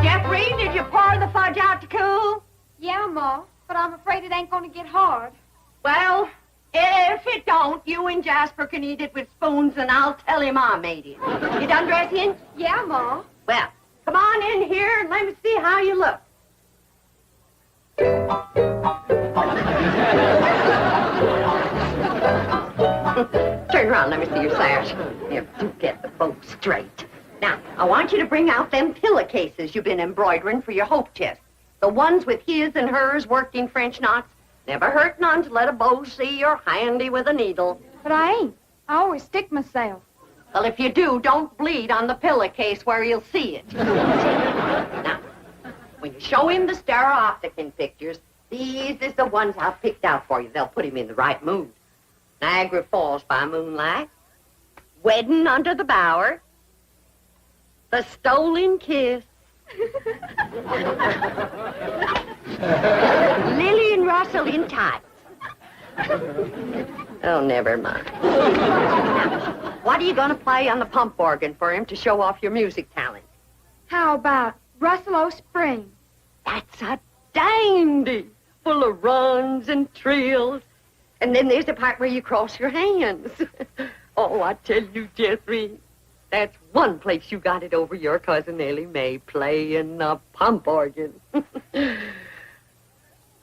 Jeffrey, did you pour the fudge out to cool? Yeah, Ma, but I'm afraid it ain't gonna get hard. Well, if it don't, you and Jasper can eat it with spoons, and I'll tell him I made it. You done dressing? Yeah, Ma. Well, come on in here and let me see how you look. Turn around, let me see your sash. You do get the bow straight. Now, I want you to bring out them pillowcases you've been embroidering for your hope chest. The ones with his and hers worked in French knots. Never hurt none to let a beau see you're handy with a needle. But I ain't. I always stick myself. Well, if you do, don't bleed on the pillowcase where he'll see it. Now, when you show him the stereopticon pictures, these is the ones I've picked out for you. They'll put him in the right mood. Niagara Falls by moonlight, Wedding under the Bower, The Stolen Kiss, Lily and Russell in tights. Oh, never mind. Now, what are you going to play on the pump organ for him to show off your music talent? How about Russell O'Spring? That's a dandy, full of runs and trills. And then there's the part where you cross your hands. Oh, I tell you, Jeffrey, that's one place you got it over your cousin Ellie Mae, playing the pump organ.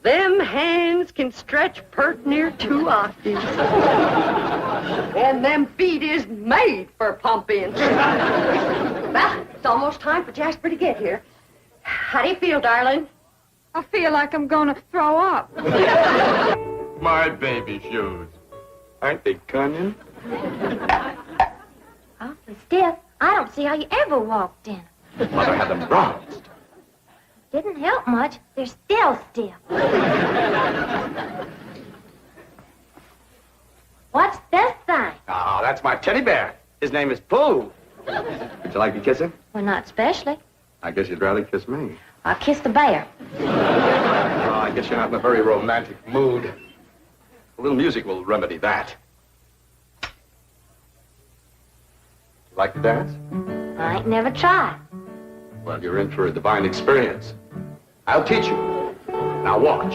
Them hands can stretch pert near 2 octaves. And them feet is made for pumping. Well, it's almost time for Jasper to get here. How do you feel, darling? I feel like I'm gonna throw up. My baby shoes. Aren't they cunning? Awfully stiff. I don't see how you ever walked in. Mother had them bronzed. Didn't help much. They're still stiff. What's this thing? Oh, that's my teddy bear. His name is Pooh. Would you like to kiss him? Well, not especially. I guess you'd rather kiss me. I'll kiss the bear. Oh, I guess you're not in a very romantic mood. A little music will remedy that. Like to dance? I ain't never tried. Well, you're in for a divine experience. I'll teach you. Now watch.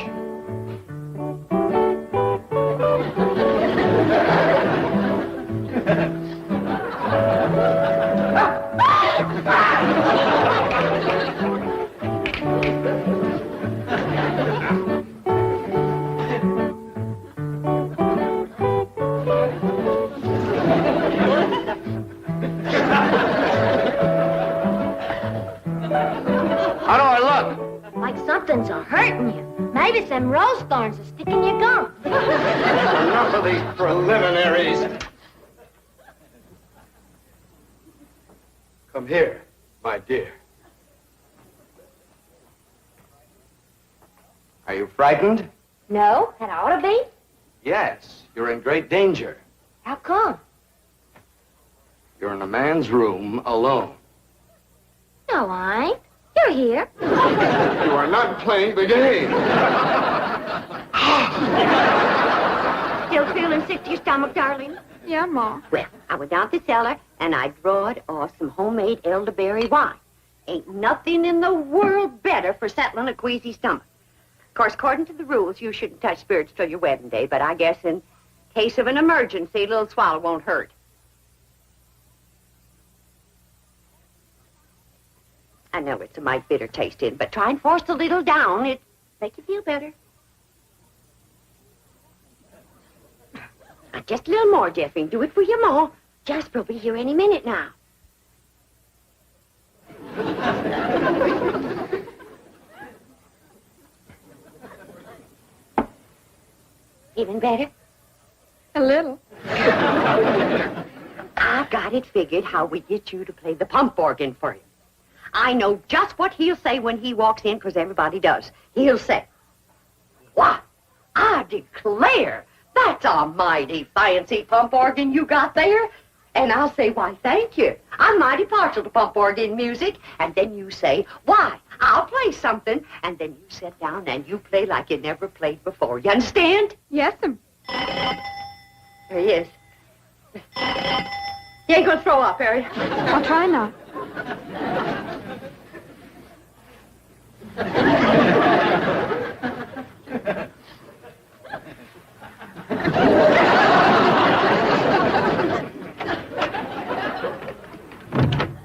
How do I look? Like something's a-hurting you. Maybe some rose thorns are sticking your gum. Enough of these preliminaries. Come here, my dear. Are you frightened? No, and I ought to be. Yes, you're in great danger. How come? You're in a man's room alone. No, I ain't. You're here. You are not playing the game. Still feeling sick to your stomach, darling? Yeah, Ma. Well, I went down to the cellar and I drawed off some homemade elderberry wine. Ain't nothing in the world better for settling a queasy stomach. Of course, according to the rules, you shouldn't touch spirits till your wedding day, but I guess in case of an emergency, a little swallow won't hurt. I know it's a mite bitter tasting, but try and force a little down. It make you feel better. Now, just a little more, Jeffrey. Do it for your ma. Jasper will be here any minute now. Even better? A little. I've got it figured how we get you to play the pump organ for him. I know just what he'll say when he walks in, because everybody does. He'll say, "Why, I declare, that's a mighty fancy pump organ you got there." And I'll say, "Why, thank you. I'm mighty partial to pump organ music." And then you say, "Why, I'll play something." And then you sit down and you play like you never played before. You understand? Yes'm. There he is. You ain't gonna throw up, are you? I'll try not.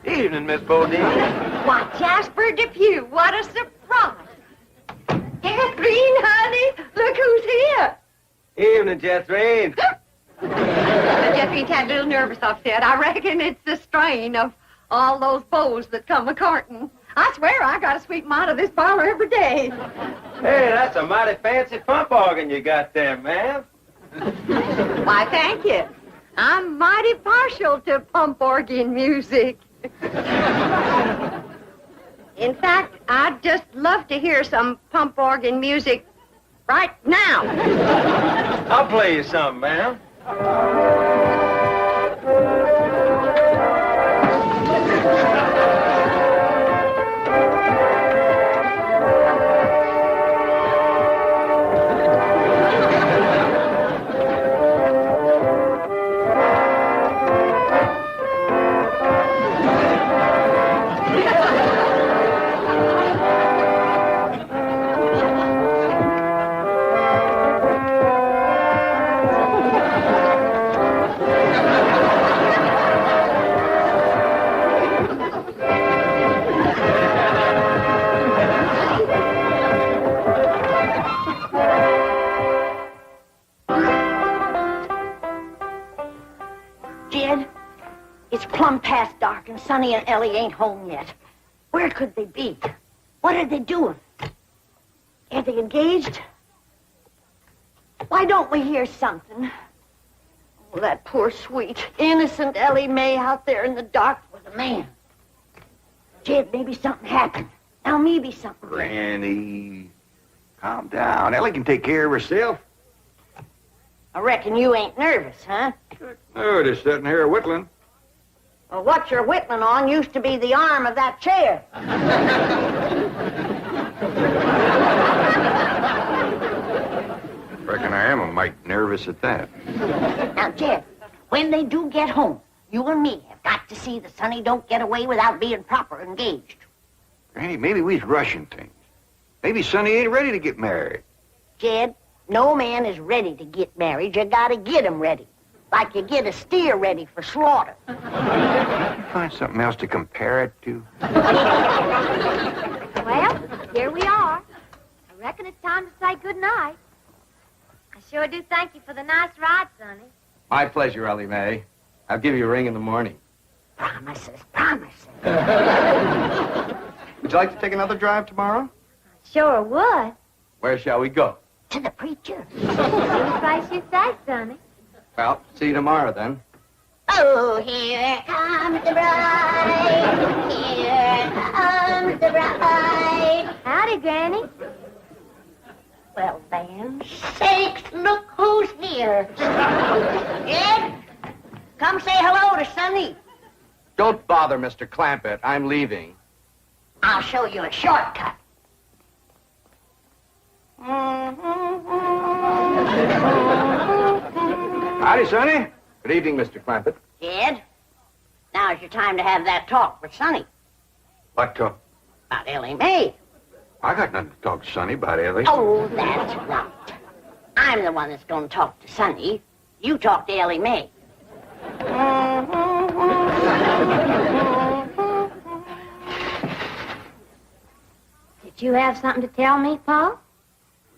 Evening, Miss Bodine. Why, Jasper Depew, what a surprise. Catherine, honey, look who's here. Evening, Jethrine. Jeffrey's had a little nervous upset. I reckon it's the strain of all those beaux that come a-courting. I swear I gotta sweep them out of this parlor every day. Hey, that's a mighty fancy pump organ you got there, ma'am. Why, thank you. I'm mighty partial to pump organ music. In fact, I'd just love to hear some pump organ music right now. I'll play you some, ma'am. Jed, it's plumb past dark and Sonny and Ellie ain't home yet. Where could they be? What are they doing? Are they engaged? Why don't we hear something? Oh, that poor, sweet, innocent Ellie Mae out there in the dark with a man. Jed, maybe something happened. Now maybe something. Granny, calm down. Ellie can take care of herself. I reckon you ain't nervous, huh? No, just sitting here whittling. Well, what you're whittling on used to be the arm of that chair. Reckon I am a mite nervous at that. Now, Jed, when they do get home, you and me have got to see that Sonny don't get away without being proper engaged. Granny, maybe we's rushing things. Maybe Sonny ain't ready to get married. Jed, no man is ready to get married. You gotta get him ready. Like you get a steer ready for slaughter. Find something else to compare it to. Well, here we are. I reckon it's time to say goodnight. I sure do thank you for the nice ride, Sonny. My pleasure, Ellie Mae. I'll give you a ring in the morning. Promises, promises. Would you like to take another drive tomorrow? Sure would. Where shall we go? To the preacher. Any place you say, Sonny. Well, see you tomorrow, then. Oh, here comes the bride. Here comes the bride. Howdy, Granny. Well, then, sakes, look who's here. Ed, come say hello to Sonny. Don't bother, Mr. Clampett. I'm leaving. I'll show you a shortcut. Howdy, Sonny. Good evening, Mr. Clampett. Ed, now's your time to have that talk with Sonny What talk? about Ellie Mae. I got nothing to talk to Sonny about, Ellie. Oh, that's right. I'm the one that's going to talk to Sonny. You talk to Ellie Mae. Did you have something to tell me, Paul?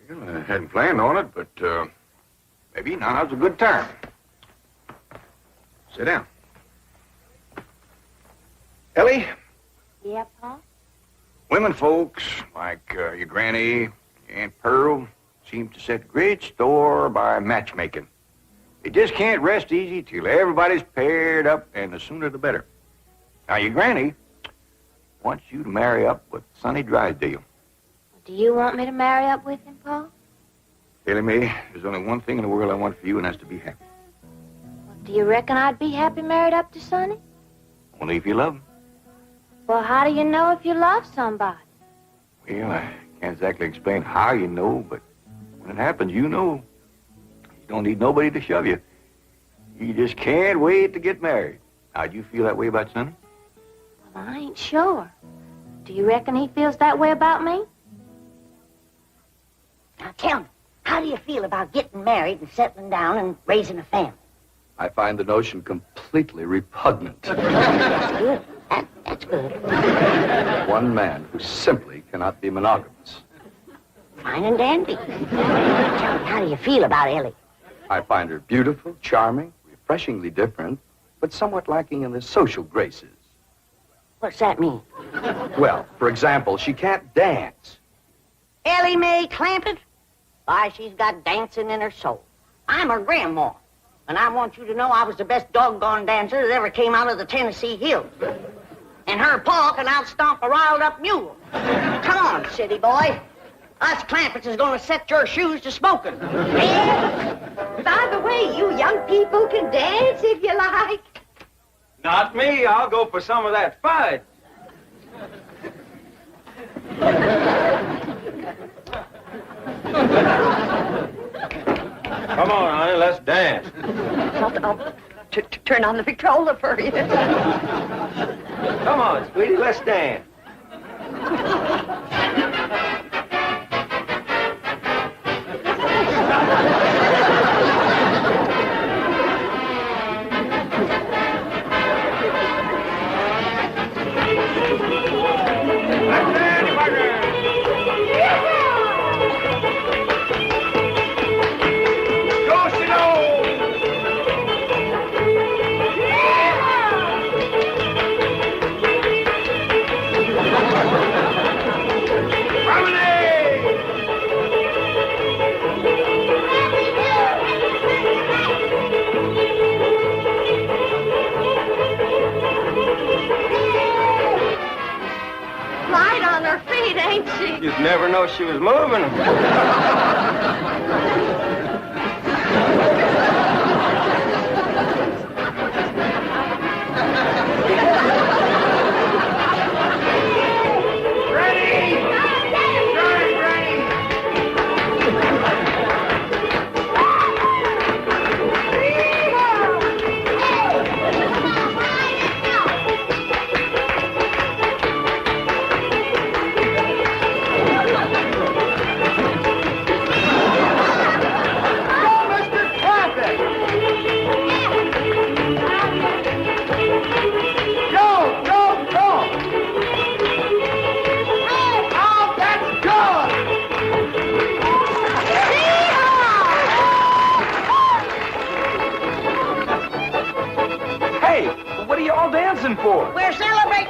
Well, I hadn't planned on it, but maybe now's a good time. Sit down. Ellie, Yeah, Paul? women folks like your granny, your Aunt Pearl, seem to set great store by matchmaking. They just can't rest easy till everybody's paired up, and the sooner the better. Now, your granny wants you to marry up with Sonny Drysdale. Do you want me to marry up with him, Paul? Ellie Mae, there's only one thing in the world I want for you, and that's to be happy. Do you reckon I'd be happy married up to Sonny? Only if you love him. Well, how do you know if you love somebody? Well, I can't exactly explain how you know, but when it happens, you know. You don't need nobody to shove you. You just can't wait to get married. Now, do you feel that way about Sonny? Well, I ain't sure. Do you reckon he feels that way about me? Now, tell me, how do you feel about getting married and settling down and raising a family? I find the notion completely repugnant. That's good. That's good. One man who simply cannot be monogamous. Fine and dandy. Tell me, how do you feel about Ellie? I find her beautiful, charming, refreshingly different, but somewhat lacking in the social graces. What's that mean? Well, for example, she can't dance. Ellie Mae Clampett? Why, she's got dancing in her soul. I'm her grandma, and I want you to know I was the best doggone dancer that ever came out of the Tennessee hills. And her pa can outstomp a riled-up mule. Come on, city boy. Us Clampetts is going to set your shoes to smoking. By the way, you young people can dance if you like. Not me. I'll go for some of that fight. Come on, honey, let's dance. I'll turn on the Victrola for you. Come on, sweetie, let's dance. Light on her feet, ain't she? You'd never know she was moving.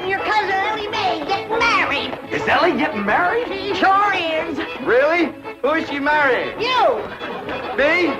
and your cousin Ellie Mae getting married. Is Ellie getting married? She sure is. Really? Who is she marrying? You. Me?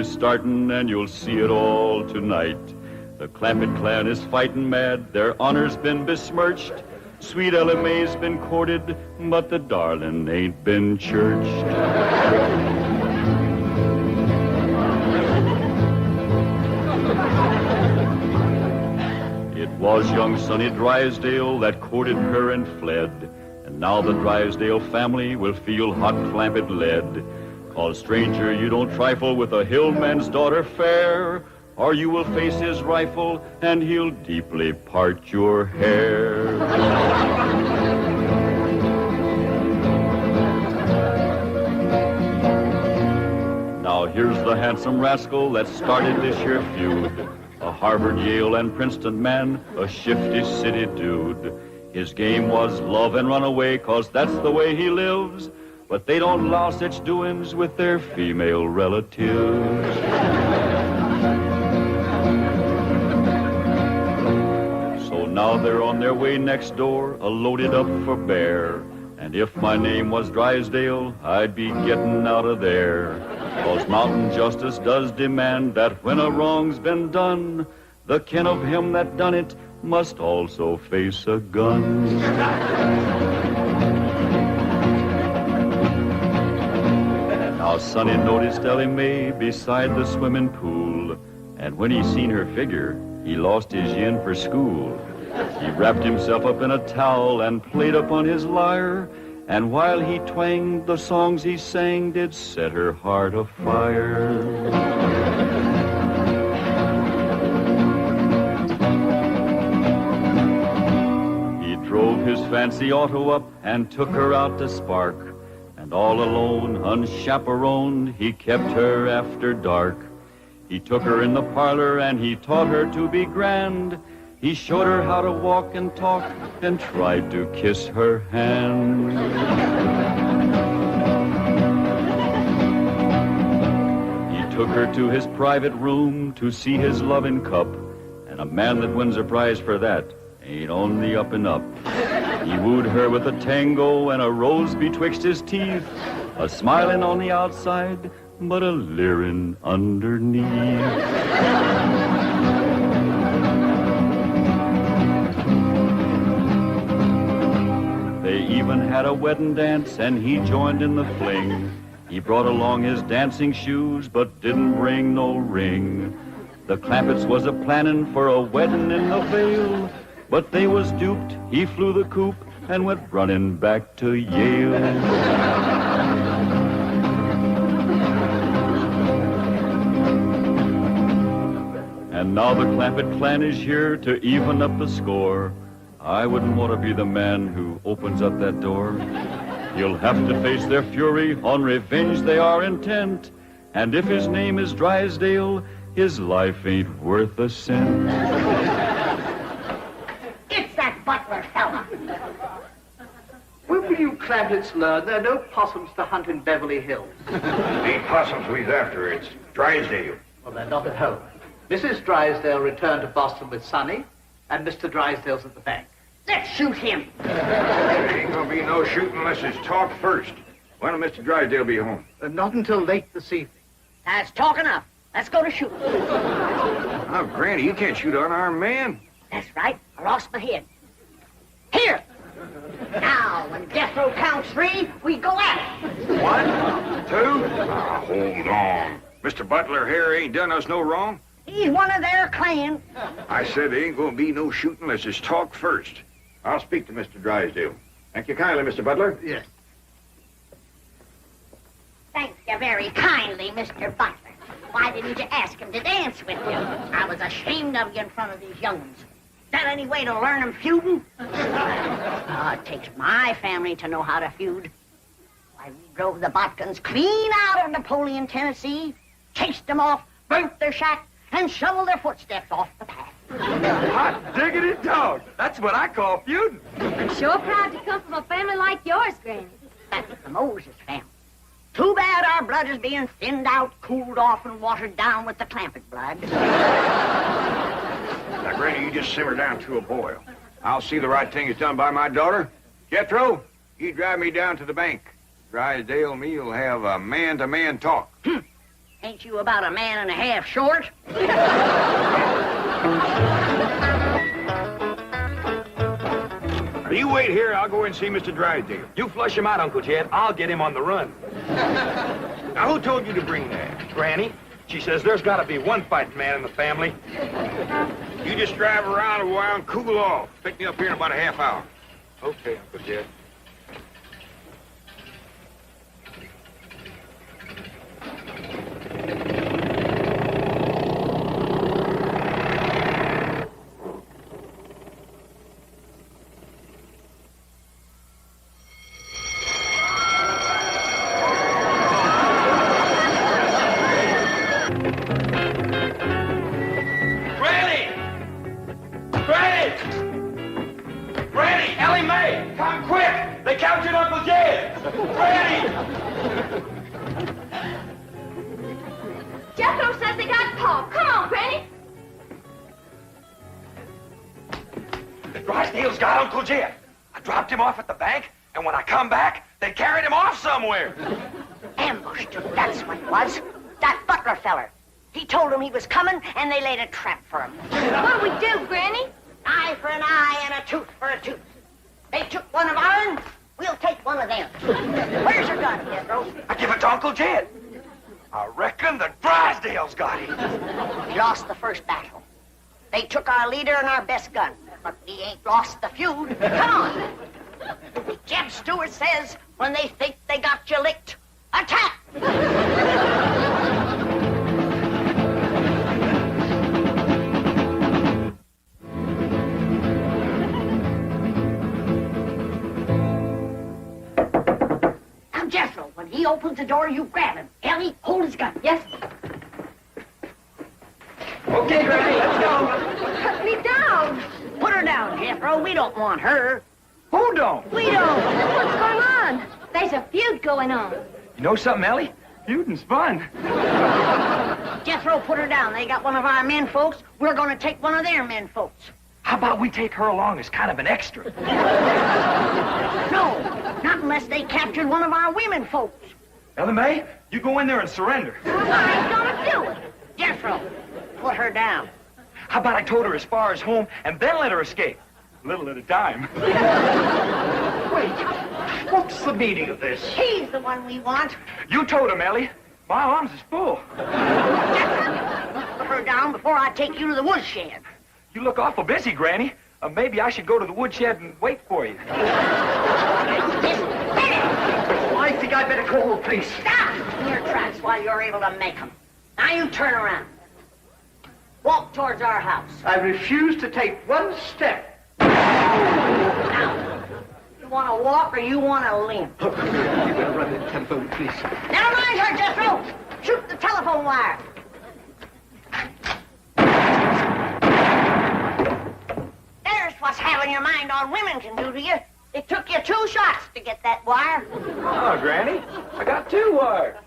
Starting and you'll see it all tonight. The Clampett clan is fighting mad, their honor's been besmirched. Sweet Ellie Mae's been courted, but the darling ain't been churched. It was young Sonny Drysdale that courted her and fled, and now the Drysdale family will feel hot Clampett lead. Cause stranger, you don't trifle with a hillman's daughter fair, or you will face his rifle and he'll deeply part your hair. Now here's the handsome rascal that started this here feud. A Harvard, Yale, and Princeton man, a shifty city dude. His game was love and run away, cause that's the way he lives. But they don't allow such doings with their female relatives. So now they're on their way next door, loaded up for bear. And if my name was Drysdale, I'd be getting out of there. 'Cause mountain justice does demand that when a wrong's been done, the kin of him that done it must also face a gun. Now Sonny noticed Ellie Mae beside the swimming pool, and when he seen her figure, he lost his yin for school. He wrapped himself up in a towel and played upon his lyre, and while he twanged, the songs he sang did set her heart afire. He drove his fancy auto up and took her out to Spark. And all alone, unchaperoned, he kept her after dark. He took her in the parlor and he taught her to be grand. He showed her how to walk and talk and tried to kiss her hand. He took her to his private room to see his loving cup. And a man that wins a prize for that ain't on the up and up. He wooed her with a tango and a rose betwixt his teeth, a smiling on the outside, but a leering underneath. They even had a wedding dance, and he joined in the fling. He brought along his dancing shoes, but didn't bring no ring. The Clampetts was a-planning for a wedding in the Vale, but they was duped. He flew the coop and went running back to Yale. And now the Clampett clan is here to even up the score. I wouldn't want to be the man who opens up that door. You'll have to face their fury, on revenge they are intent. And if his name is Drysdale, his life ain't worth a cent. It's that butler fella. When will you Clampetts learn there are no possums to hunt in Beverly Hills? Ain't possums we's after, it's Drysdale. Well, they're not at home. Mrs. Drysdale returned to Boston with Sonny, and Mr. Drysdale's at the bank. Let's shoot him. There ain't gonna be no shooting unless it's talk first. When will Mr. Drysdale be home? Not until late this evening. That's talk enough. Let's go to shooting. Oh, Granny, you can't shoot an unarmed man. That's right. I lost my head. Here. Now, when death row counts 3, we go at it. 1, 2. Now, hold on. Mr. Butler here ain't done us no wrong. He's one of their clan. I said there ain't gonna be no shooting unless it's talk first. I'll speak to Mr. Drysdale. Thank you kindly, Mr. Butler. Yes. Thank you very kindly, Mr. Butler. Why didn't you ask him to dance with you? I was ashamed of you in front of these young'uns. Is that any way to learn them feuding? Oh, it takes my family to know how to feud. Why, we drove the Botkins clean out of Napoleon, Tennessee, chased them off, burnt their shack, and shoveled their footsteps off the path. Hot diggity dog. That's what I call feuding. I'm sure proud to come from a family like yours, Granny. That's the Moses family. Too bad our blood is being thinned out, cooled off, and watered down with the Clampett blood. Now, Granny, you just simmer down to a boil. I'll see the right thing is done by my daughter. Jethro, you drive me down to the bank. Drysdale and me will have a man-to-man talk. Ain't you about a man and a half short? Now, you wait here. I'll go and see Mr. Drysdale. You flush him out, Uncle Jed. I'll get him on the run. Now, who told you to bring that? Granny, she says there's got to be one fighting man in the family. You just drive around a while and cool off. Pick me up here in about a half hour. Okay, Uncle Jed. Jethro says they got Paul. Come on, Granny. Drysdale's got Uncle Jed. I dropped him off at the bank, and when I come back, they carried him off somewhere. Ambushed him, that's what it was. That Butler feller. He told them he was coming, and they laid a trap for him. What'll we do, Granny? Eye for an eye and a tooth for a tooth. They took one of ours, we'll take one of them. Where's your gun, Jethro? I give it to Uncle Jed. I reckon the Drysdale's got him. We lost the first battle. They took our leader and our best gun. But we ain't lost the feud. Come on. Jeb Stewart says, when they think they got you licked, attack! Now, Jethro, when he opens the door, you grab him. Ellie, hold his gun. Yes. Okay, Granny, let's go. Cut me down. Put her down, Jethro. We don't want her. Who don't? We don't. What's going on? There's a feud going on. You know something, Ellie? Feuding's fun. Jethro, put her down. They got one of our men folks. We're going to take one of their men folks. How about we take her along as kind of an extra? No, not unless they captured one of our women folks. Ellie Mae, you go in there and surrender. I ain't gonna do it. Jethro, put her down. How about I towed her as far as home and then let her escape? A little at a time. Wait, what's the meaning of this? He's the one we want. You towed him, Ellie. My arms is full. Jethro, put her down before I take you to the woodshed. You look awful busy, Granny. Maybe I should go to the woodshed and wait for you. I think I better call the police. Stop in your tracks while you're able to make them. Now you turn around. Walk towards our house. I refuse to take one step. Now, you want to walk or you want to limp? You better run and telephone the police. Never mind her, Jethro. Shoot the telephone wire. There's what's having your mind on women can do to you. It took you 2 shots to get that wire. Oh, Granny, I got 2 wires.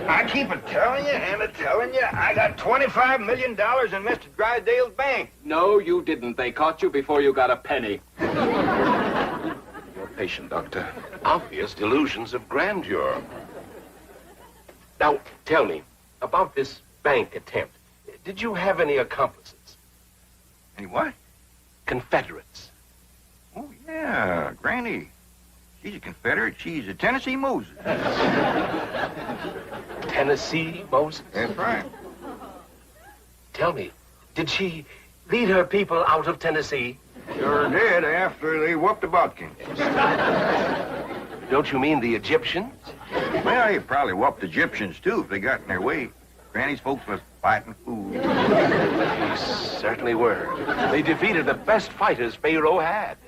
I keep telling you and telling you, I got $25 million in Mr. Drysdale's bank. No, you didn't. They caught you before you got a penny. You're patient, Doctor. Obvious delusions of grandeur. Now, tell me, about this bank attempt, did you have any accomplices? Any what? Confederates? Oh, yeah, Granny. She's a Confederate. She's a Tennessee Moses. Tennessee Moses? That's right. Tell me, did she lead her people out of Tennessee? Sure did after they whooped the Butkins. Don't you mean the Egyptians? Well, they probably whooped the Egyptians, too, if they got in their way. Granny's folks was fighting fools. They certainly were. They defeated the best fighters Pharaoh had.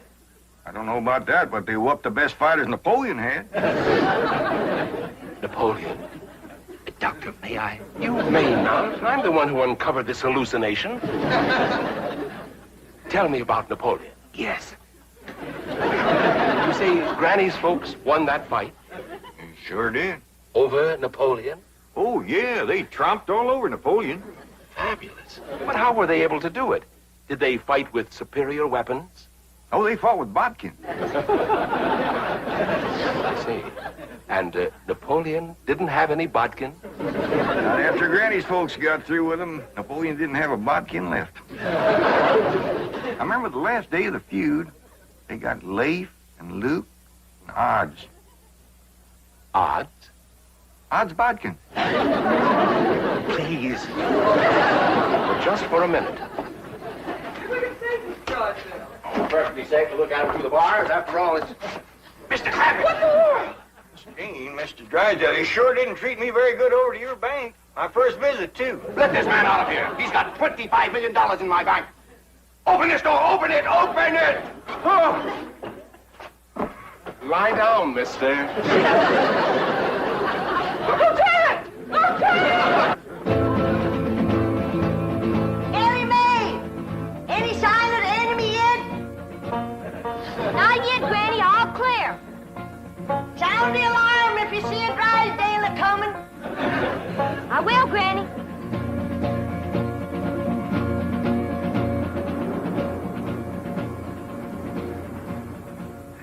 I don't know about that, but they whooped the best fighters Napoleon had. Napoleon? Doctor, may I? You may not. I'm the one who uncovered this hallucination. Tell me about Napoleon. Yes. You say Granny's folks won that fight? Sure did. Over Napoleon? Oh, yeah, they tromped all over Napoleon. Fabulous. But how were they able to do it? Did they fight with superior weapons? Oh, they fought with bodkin. I see. And Napoleon didn't have any bodkin? Not after Granny's folks got through with him, Napoleon didn't have a bodkin left. I remember the last day of the feud, they got Leif and Luke and Odds. Odds? Odds bodkin. Please. Just for a minute. Perfectly safe to look out through the bars. After all, it's Mr. Clampett. What the world? Mr. Drysdale, you sure didn't treat me very good over to your bank. My first visit, too. Let this man out of here. He's got $25 million in my bank. Open this door. Open it. Open it. Oh. Lie down, mister. Lieutenant! Lieutenant! Ellie Mae! Any sign of the enemy yet? Not yet, Granny. All clear. Sound the alarm if you see a Drysdale a-coming. I will, Granny.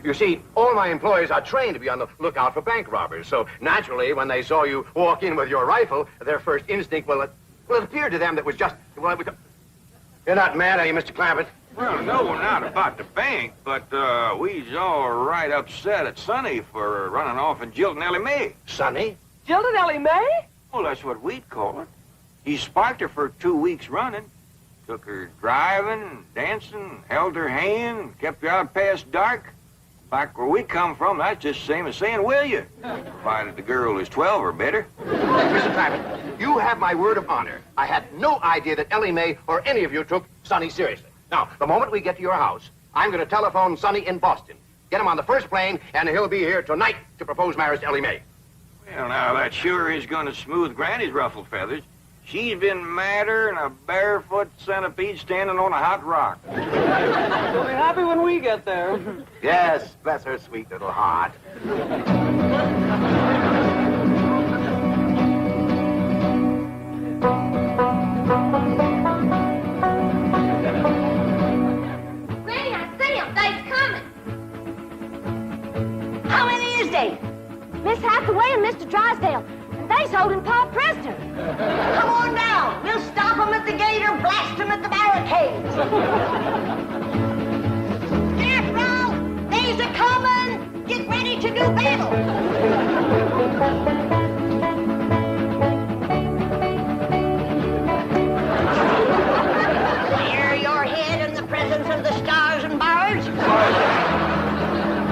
You see, all my employees are trained to be on the lookout for bank robbers. So, naturally, when they saw you walk in with your rifle, their first instinct, it appeared to them that was just... Well, you're not mad, are you, Mr. Clampett? Well, no, not about the bank, but we's all right upset at Sonny for running off and jilting Ellie Mae. Sonny? Jilted Ellie Mae? Well, that's what we'd call it. He sparked her for 2 weeks running. Took her driving, dancing, held her hand, kept her out past dark. Back where we come from, that's just the same as saying, will you? Provided the girl is 12 or better. Mr. Clampett, you have my word of honor. I had no idea that Ellie Mae or any of you took Sonny seriously. Now, the moment we get to your house, I'm going to telephone Sonny in Boston. Get him on the first plane, and he'll be here tonight to propose marriage to Ellie Mae. Well, now, that sure is going to smooth Granny's ruffled feathers. She's been madder than a barefoot centipede standing on a hot rock. We'll be happy when we get there. Yes, bless her sweet little heart. Granny, I see him. They's coming. How many is they? Miss Hathaway and Mr. Drysdale. And they's holding Pa prisoner. Come on down. We'll stop them at the gate or blast them at the barricades. Careful! They's a-coming! Get ready to do battle! Clear your head in the presence of the stars and bars.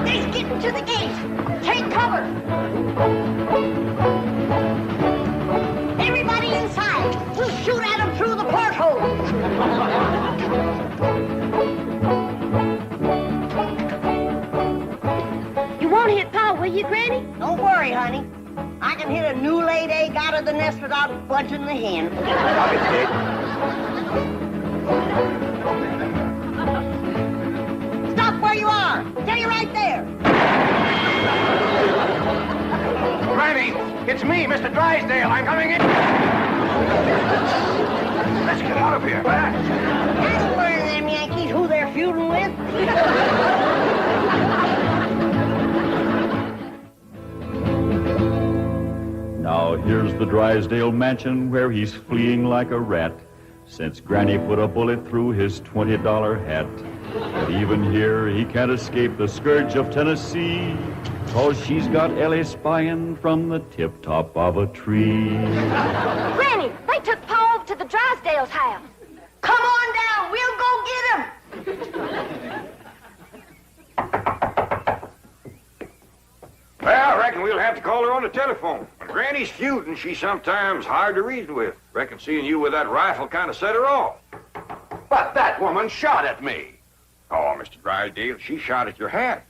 They's getting to the gate. Take cover. Everybody inside. We'll shoot at them through the porthole. honey. I can hit a new-laid egg out of the nest without budging the hen. Copy, Kate. Stop where you are. Stay right there. Granny, it's me, Mr. Drysdale. I'm coming in. Let's get out of here. That'll learn them Yankees who they're feuding with. Now here's the Drysdale mansion where he's fleeing like a rat since Granny put a bullet through his $20 hat. But even here, he can't escape the scourge of Tennessee, 'cause she's got Ellie spying from the tip-top of a tree. Granny, they took Pa over to the Drysdale's house. Come on down. We'll go get him. Well, I reckon we'll have to call her on the telephone. When Granny's feuding, she's sometimes hard to reason with. Reckon seeing you with that rifle kind of set her off. But that woman shot at me. Oh, Mr. Drysdale, she shot at your hat.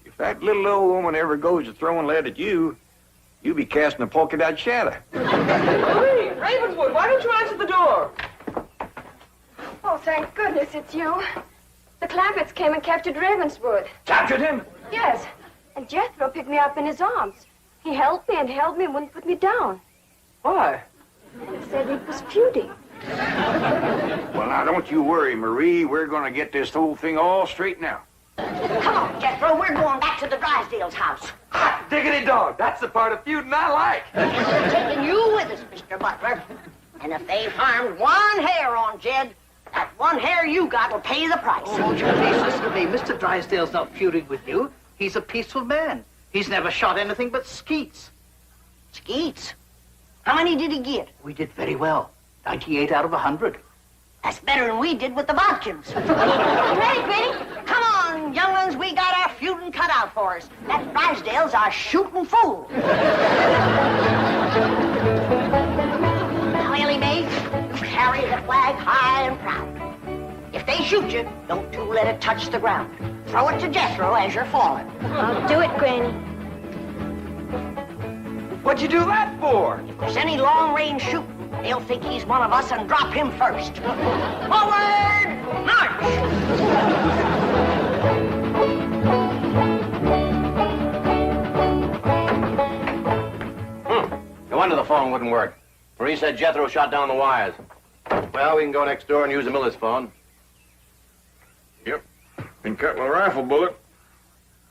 If that little old woman ever goes to throwing lead at you, you'll be casting a polka dot shadow. Marie, Ravenswood, why don't you answer the door? Oh, thank goodness it's you. The Clampetts came and captured Ravenswood. Captured him? Yes. And Jethro picked me up in his arms. He held me and wouldn't put me down. Why? He said he was feuding. Well, now, don't you worry, Marie. We're going to get this whole thing all straightened out. Come on, Jethro. We're going back to the Drysdale's house. Hot diggity dog. That's the part of feuding I like. We're taking you with us, Mr. Butler. And if they've harmed one hair on Jed, that one hair you got will pay the price. Oh, won't you please listen to me? Mr. Drysdale's not feuding with you. He's a peaceful man. He's never shot anything but skeets. Skeets? How many did he get? We did very well. 98 out of 100. That's better than we did with the Bodkins. Ready, Granny? Come on, young ones. We got our feuding cut out for us. That Drysdale's our shooting fool. Now, Ellie Mae, you carry the flag high and proud. If they shoot you, don't you let it touch the ground. Throw it to Jethro as you're falling. I'll do it, Granny. What'd you do that for? If there's any long-range shooting, they'll think he's one of us and drop him first. Forward! March! No wonder the phone wouldn't work. Marie said Jethro shot down the wires. Well, we can go next door and use the Miller's phone. Yep. Been cut with a rifle bullet.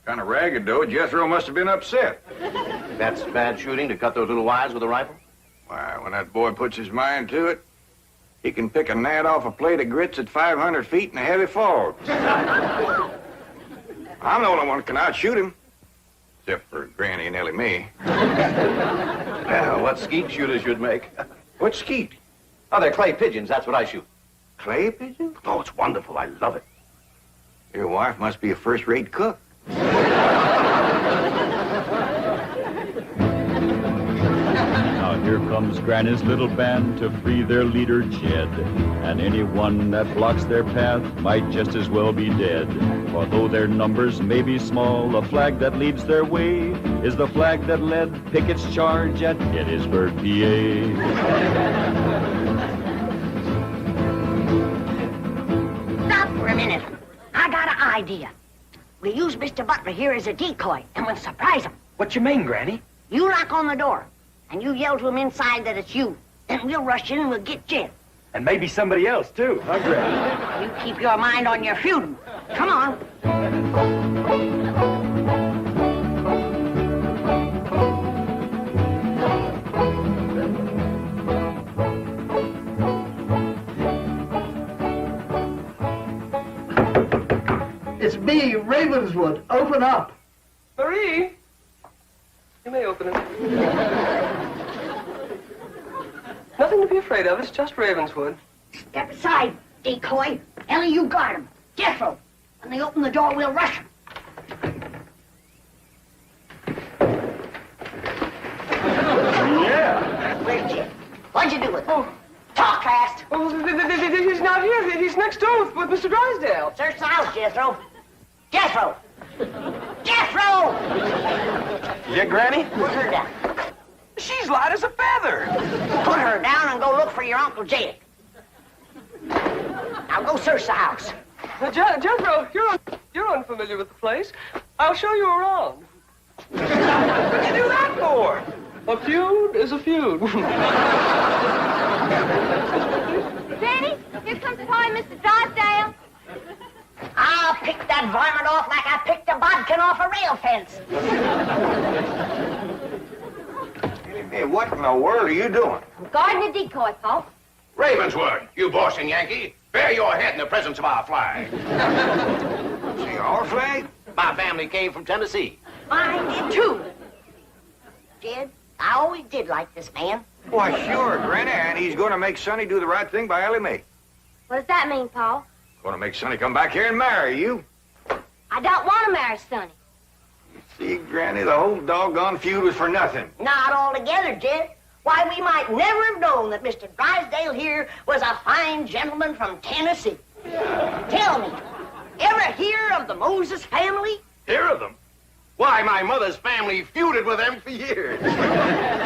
Kind of ragged, though. Jethro must have been upset. That's bad shooting to cut those little wires with a rifle? Why, when that boy puts his mind to it, he can pick a gnat off a plate of grits at 500 feet in a heavy fog. I'm the only one who can outshoot him. Except for Granny and Ellie Mae. Well, what skeet shooters you'd make. What skeet? Oh, they're clay pigeons. That's what I shoot. Clay pigeons? Oh, it's wonderful. I love it. Your wife must be a first-rate cook. Now here comes Granny's little band to free their leader, Jed. And anyone that blocks their path might just as well be dead. For though their numbers may be small, the flag that leads their way is the flag that led Pickett's charge at Gettysburg, PA. Stop for a minute. I got an idea. We'll use Mr. Butler here as a decoy, and we'll surprise him. What you mean, Granny? You knock on the door, and you yell to him inside that it's you. Then we'll rush in and we'll get Jed. And maybe somebody else, too, huh, Granny? You keep your mind on your feuding. Come on. It's me, Ravenswood. Open up. Marie, you may open it. Nothing to be afraid of. It's just Ravenswood. Step aside, decoy. Ellie, you guard him. Jethro. When they open the door, we'll rush him. Yeah. Where's Jed? What'd you do with him? Talk fast. Oh, he's not here. He's next door with Mr. Drysdale. Search the house, Jethro. Jethro, Jethro! Yeah, Granny? Put her down. She's light as a feather. Put her down and go look for your Uncle Jed. Now go search the house. Jethro, you're unfamiliar with the place. I'll show you around. What did you do that for? A feud is a feud. Granny, here comes Pa and Mr. Drysdale. I'll pick that varmint off like I picked a bodkin off a rail fence. Hey, what in the world are you doing? Guarding a decoy, Pa. Ravenswood, you bossing Yankee, bear your head in the presence of our flag. See, our flag? My family came from Tennessee. Mine did too. Jed, I always did like this man. Why, sure, Granny, and he's going to make Sonny do the right thing by Ellie Mae. What does that mean, Pa? Going to make Sonny come back here and marry you. I don't want to marry Sonny. See, Granny, the whole doggone feud was for nothing. Not altogether, Jed. Why, we might never have known that Mr. Drysdale here was a fine gentleman from Tennessee. Tell me, ever hear of the Moses family? Hear of them? Why, my mother's family feuded with them for years.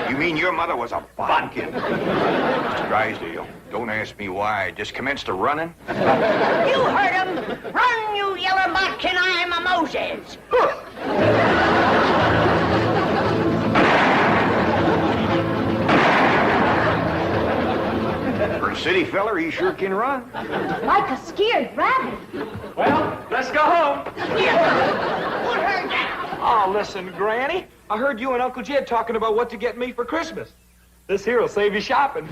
You mean your mother was a bodkin? Mr. Drysdale, don't ask me why. I just commenced a running. You heard him. Run, you yellow bodkin, I'm a Moses. For a city feller, he sure can run. Like a scared rabbit. Well, let's go home. Put her down. Oh, listen, Granny. I heard you and Uncle Jed talking about what to get me for Christmas. This here will save you shopping.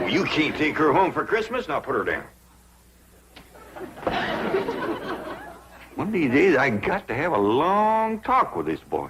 You can't take her home for Christmas. Now put her down. One of these days, I got to have a long talk with this boy.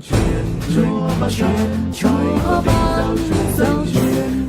Chuyện chúa và chuyện chúa ban dòng chuyện